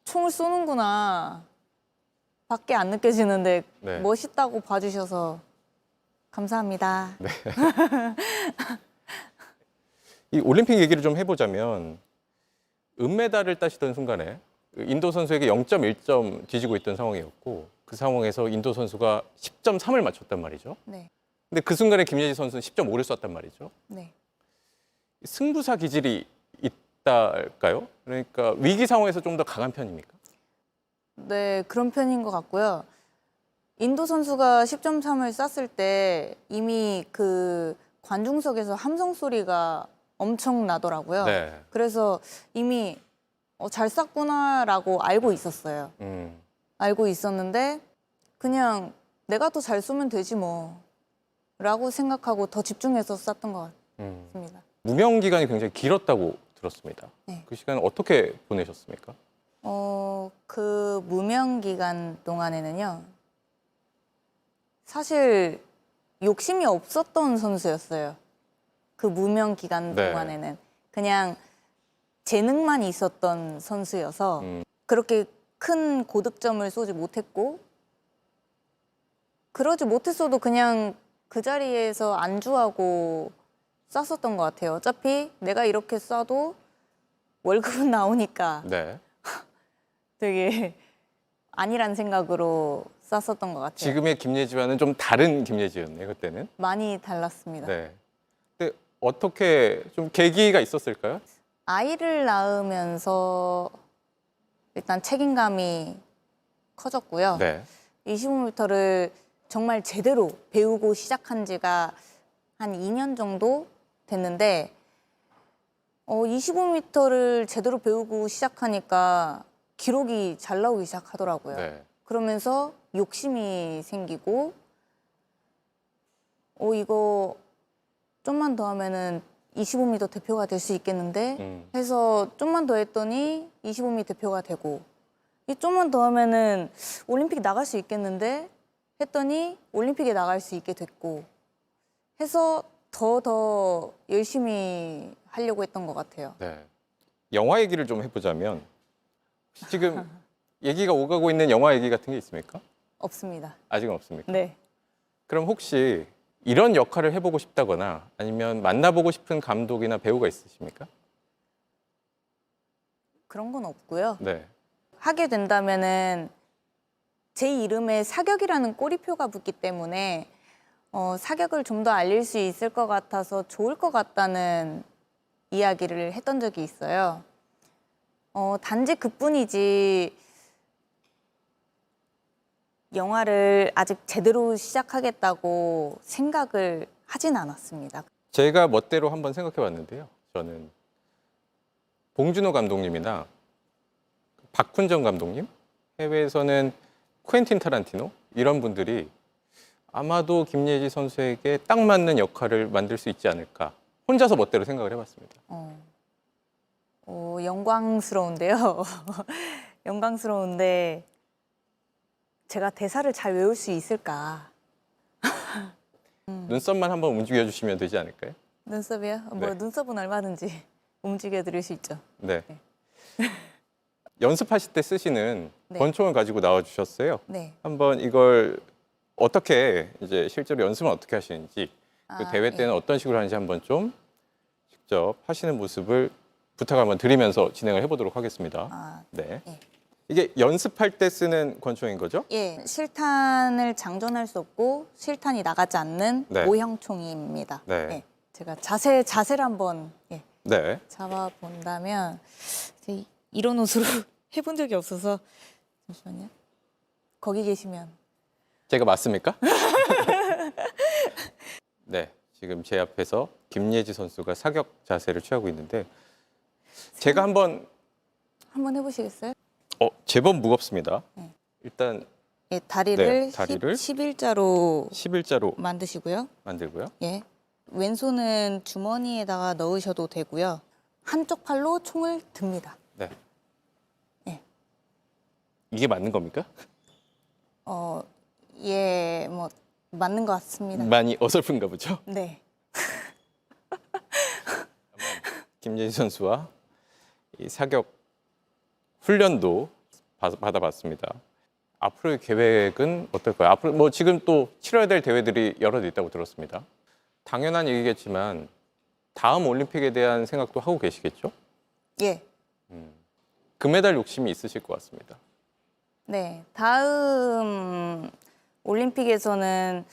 총을 쏘는구나 밖에 안 느껴지는데 네. 멋있다고 봐주셔서 감사합니다. 네. 이 올림픽 얘기를 좀 해보자면 은메달을 따시던 순간에 인도 선수에게 0.1점 뒤지고 있던 상황이었고 그 상황에서 인도 선수가 10.3을 맞췄단 말이죠. 네. 근데 그 순간에 김예지 선수는 10.5를 쐈단 말이죠. 네. 승부사 기질이 있달까요? 그러니까 위기 상황에서 좀 더 강한 편입니까? 네, 그런 편인 것 같고요. 인도 선수가 10.3을 쐈을 때 이미 그 관중석에서 함성 소리가 엄청 나더라고요. 네. 그래서 이미 잘 쐈구나라고 알고 있었어요. 알고 있었는데 그냥 내가 더 잘 쏘면 되지 뭐 라고 생각하고 더 집중해서 쐈던 것 같습니다. 무명 기간이 굉장히 길었다고 들었습니다. 네. 그 시간을 어떻게 보내셨습니까? 그 무명 기간 동안에는요. 사실 욕심이 없었던 선수였어요. 그 무명 기간 네. 동안에는 그냥 재능만 있었던 선수여서 그렇게 큰 고득점을 쏘지 못했고 그러지 못했어도 그냥 그 자리에서 안주하고 쐈었던 것 같아요. 어차피 내가 이렇게 쏴도 월급은 나오니까 네. 되게 아니란 생각으로 쐈었던 것 같아요. 지금의 김예지와는 좀 다른 김예지였네요, 그때는. 많이 달랐습니다. 네. 근데 어떻게 좀 계기가 있었을까요? 아이를 낳으면서 일단 책임감이 커졌고요. 네. 25m를 정말 제대로 배우고 시작한 지가 한 2년 정도 됐는데 25m를 제대로 배우고 시작하니까 기록이 잘 나오기 시작하더라고요. 네. 그러면서 욕심이 생기고 이거 좀만 더 하면은 25m 대표가 될 수 있겠는데 해서 좀만 더 했더니 25m 대표가 되고 좀만 더 하면은 올림픽 나갈 수 있겠는데 했더니 올림픽에 나갈 수 있게 됐고 해서 더 열심히 하려고 했던 것 같아요. 네. 영화 얘기를 좀 해보자면 혹시 지금 얘기가 오가고 있는 영화 얘기 같은 게 있습니까? 없습니다. 아직은 없습니까? 네. 그럼 혹시 이런 역할을 해보고 싶다거나 아니면 만나보고 싶은 감독이나 배우가 있으십니까? 그런 건 없고요. 네. 하게 된다면은 제 이름에 사격이라는 꼬리표가 붙기 때문에 사격을 좀 더 알릴 수 있을 것 같아서 좋을 것 같다는 이야기를 했던 적이 있어요. 단지 그뿐이지 영화를 아직 제대로 시작하겠다고 생각을 하진 않았습니다. 제가 멋대로 한번 생각해 봤는데요. 저는 봉준호 감독님이나 박훈정 감독님, 해외에서는 쿠엔틴 타란티노 이런 분들이 아마도 김예지 선수에게 딱 맞는 역할을 만들 수 있지 않을까. 혼자서 멋대로 생각을 해봤습니다. 영광스러운데요. 영광스러운데 제가 대사를 잘 외울 수 있을까? 눈썹만 한번 움직여 주시면 되지 않을까요? 눈썹이요? 네. 눈썹은 얼마든지 움직여 드릴 수 있죠. 네. 연습하실 때 쓰시는 네. 권총을 가지고 나와 주셨어요. 네. 한번 이걸 어떻게 이제 실제로 연습은 어떻게 하시는지 그 대회 때는 어떤 식으로 하는지 한번 좀 직접 하시는 모습을 부탁을 한번 드리면서 진행을 해보도록 하겠습니다. 네. 예. 이게 연습할 때 쓰는 권총인 거죠? 예, 실탄을 장전할 수 없고 실탄이 나가지 않는 네. 모형총입니다. 네. 예, 제가 자세를 한번 네. 잡아본다면 이런 옷으로 해본 적이 없어서 잠시만요. 거기 계시면 제가 맞습니까? 네. 지금 제 앞에서 김예지 선수가 사격 자세를 취하고 있는데 제가 한번 해보시겠어요? 제법 무겁습니다. 네. 일단 예, 다리를, 네, 다리를 11자로 만들고요. 예. 왼손은 주머니에다가 넣으셔도 되고요. 한쪽 팔로 총을 듭니다. 네. 예. 이게 맞는 겁니까? 예, 맞는 것 같습니다. 많이 어설픈가 보죠? 네. 김예지 선수와 이 사격 훈련도 받아봤습니다. 앞으로의 계획은 어떨까요? 앞으로 지금 또 치러야 될 대회들이 여러 개 있다고 들었습니다. 당연한 얘기겠지만 다음 올림픽에 대한 생각도 하고 계시겠죠? 예. 금메달 욕심이 있으실 것 같습니다. 네. 다음 올림픽에서는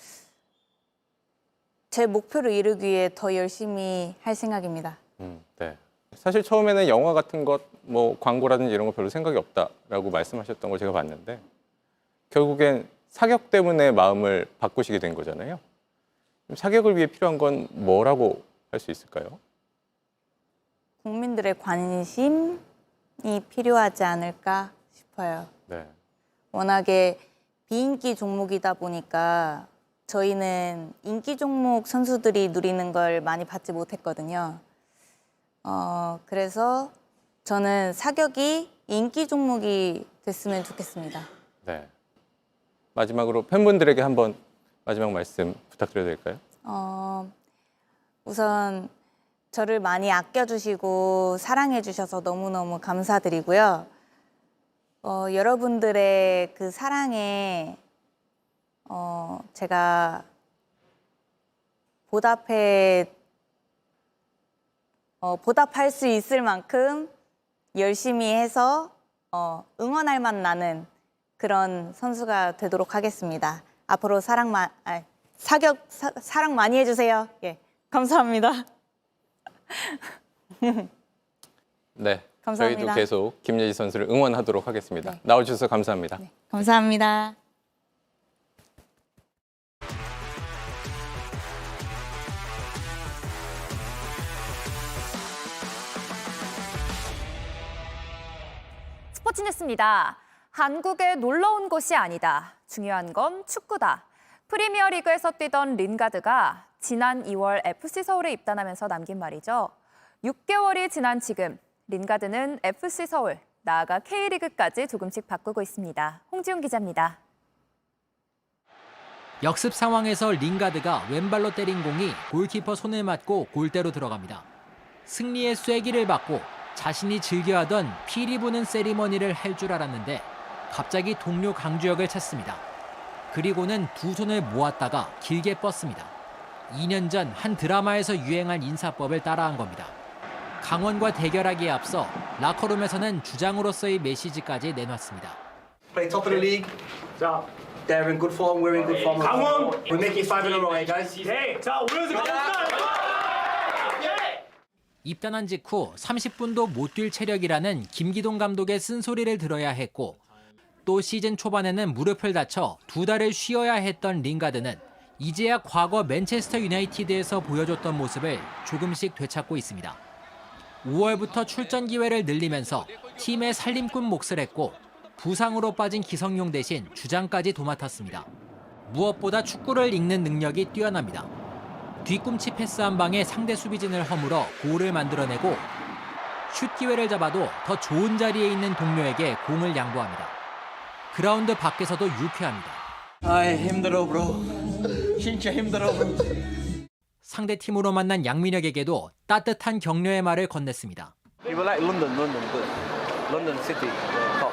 제 목표를 이루기 위해 더 열심히 할 생각입니다. 네. 사실 처음에는 영화 같은 것, 광고라든지 이런 거 별로 생각이 없다라고 말씀하셨던 걸 제가 봤는데 결국엔 사격 때문에 마음을 바꾸시게 된 거잖아요. 사격을 위해 필요한 건 뭐라고 할 수 있을까요? 국민들의 관심이 필요하지 않을까 싶어요. 네. 워낙에 비인기 종목이다 보니까 저희는 인기 종목 선수들이 누리는 걸 많이 받지 못했거든요. 그래서 저는 사격이 인기 종목이 됐으면 좋겠습니다. 네. 마지막으로 팬분들에게 한번 마지막 말씀 부탁드려도 될까요? 우선 저를 많이 아껴주시고 사랑해주셔서 너무너무 감사드리고요. 여러분들의 그 사랑에 제가 보답할 수 있을 만큼 열심히 해서 응원할 맛 나는 그런 선수가 되도록 하겠습니다. 앞으로 사랑 많이 해주세요. 예, 감사합니다. 네. 감사합니다. 저희도 계속 김예지 선수를 응원하도록 하겠습니다. 네. 나와주셔서 감사합니다. 네, 감사합니다. 스포츠 뉴스입니다. 한국에 놀러 온 것이 아니다. 중요한 건 축구다. 프리미어리그에서 뛰던 린가드가 지난 2월 FC 서울에 입단하면서 남긴 말이죠. 6개월이 지난 지금 린가드는 FC 서울 나아가 K리그까지 조금씩 바꾸고 있습니다. 홍지훈 기자입니다. 역습 상황에서 링가드가 왼발로 때린 공이 골키퍼 손에 맞고 골대로 들어갑니다. 승리의 쐐기를 받고 자신이 즐겨하던 피리 부는 세리머니를 할 줄 알았는데 갑자기 동료 강주혁을 찾습니다. 그리고는 두 손을 모았다가 길게 뻗습니다. 2년 전 한 드라마에서 유행한 인사법을 따라한 겁니다. 강원과 대결하기에 앞서 라커룸에서는 주장으로서의 메시지까지 내놨습니다. Play top of the league. They're in good form. We're in good form. 강원. We're making 5 in a row, guys. 네. 자, 오연승 입단한 직후 30분도 못 뛸 체력이라는 김기동 감독의 쓴소리를 들어야 했고 또 시즌 초반에는 무릎을 다쳐 2달을 쉬어야 했던 링가드는 이제야 과거 맨체스터 유나이티드에서 보여줬던 모습을 조금씩 되찾고 있습니다. 5월부터 출전 기회를 늘리면서 팀의 살림꾼 몫을 했고 부상으로 빠진 기성용 대신 주장까지 도맡았습니다. 무엇보다 축구를 읽는 능력이 뛰어납니다. 뒤꿈치 패스 한 방에 상대 수비진을 허물어 골을 만들어내고 슛 기회를 잡아도 더 좋은 자리에 있는 동료에게 공을 양보합니다. 그라운드 밖에서도 유쾌합니다. 아이, 힘들어, bro. 진짜 힘들어, bro. 상대 팀으로 만난 양민혁에게도 따뜻한 격려의 말을 건넸습니다. People like London, good. London City, top.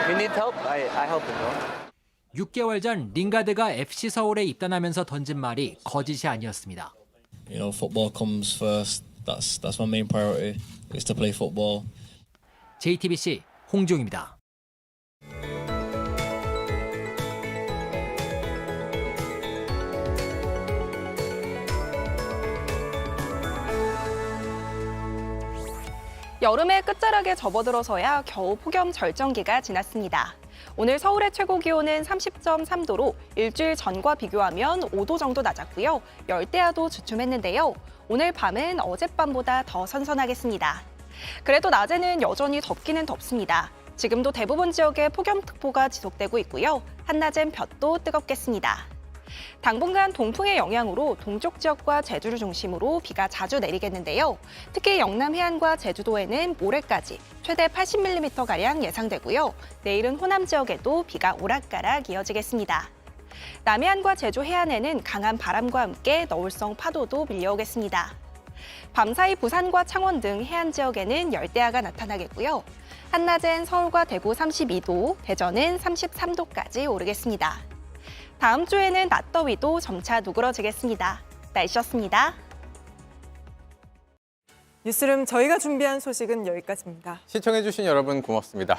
You need help? I help you. 6개월 전 링가드가 FC 서울에 입단하면서 던진 말이 거짓이 아니었습니다. You know, football comes first. That's my main priority. Is to play football. JTBC 홍지웅입니다. 여름의 끝자락에 접어들어서야 겨우 폭염 절정기가 지났습니다. 오늘 서울의 최고 기온은 30.3도로 일주일 전과 비교하면 5도 정도 낮았고요. 열대야도 주춤했는데요. 오늘 밤은 어젯밤보다 더 선선하겠습니다. 그래도 낮에는 여전히 덥기는 덥습니다. 지금도 대부분 지역에 폭염특보가 지속되고 있고요. 한낮엔 볕도 뜨겁겠습니다. 당분간 동풍의 영향으로 동쪽 지역과 제주를 중심으로 비가 자주 내리겠는데요. 특히 영남 해안과 제주도에는 모레까지 최대 80mm가량 예상되고요. 내일은 호남 지역에도 비가 오락가락 이어지겠습니다. 남해안과 제주 해안에는 강한 바람과 함께 너울성 파도도 밀려오겠습니다. 밤사이 부산과 창원 등 해안 지역에는 열대야가 나타나겠고요. 한낮엔 서울과 대구 32도, 대전은 33도까지 오르겠습니다. 다음 주에는 낮더위도 점차 누그러지겠습니다. 날씨였습니다. 뉴스룸 저희가 준비한 소식은 여기까지입니다. 시청해주신 여러분 고맙습니다.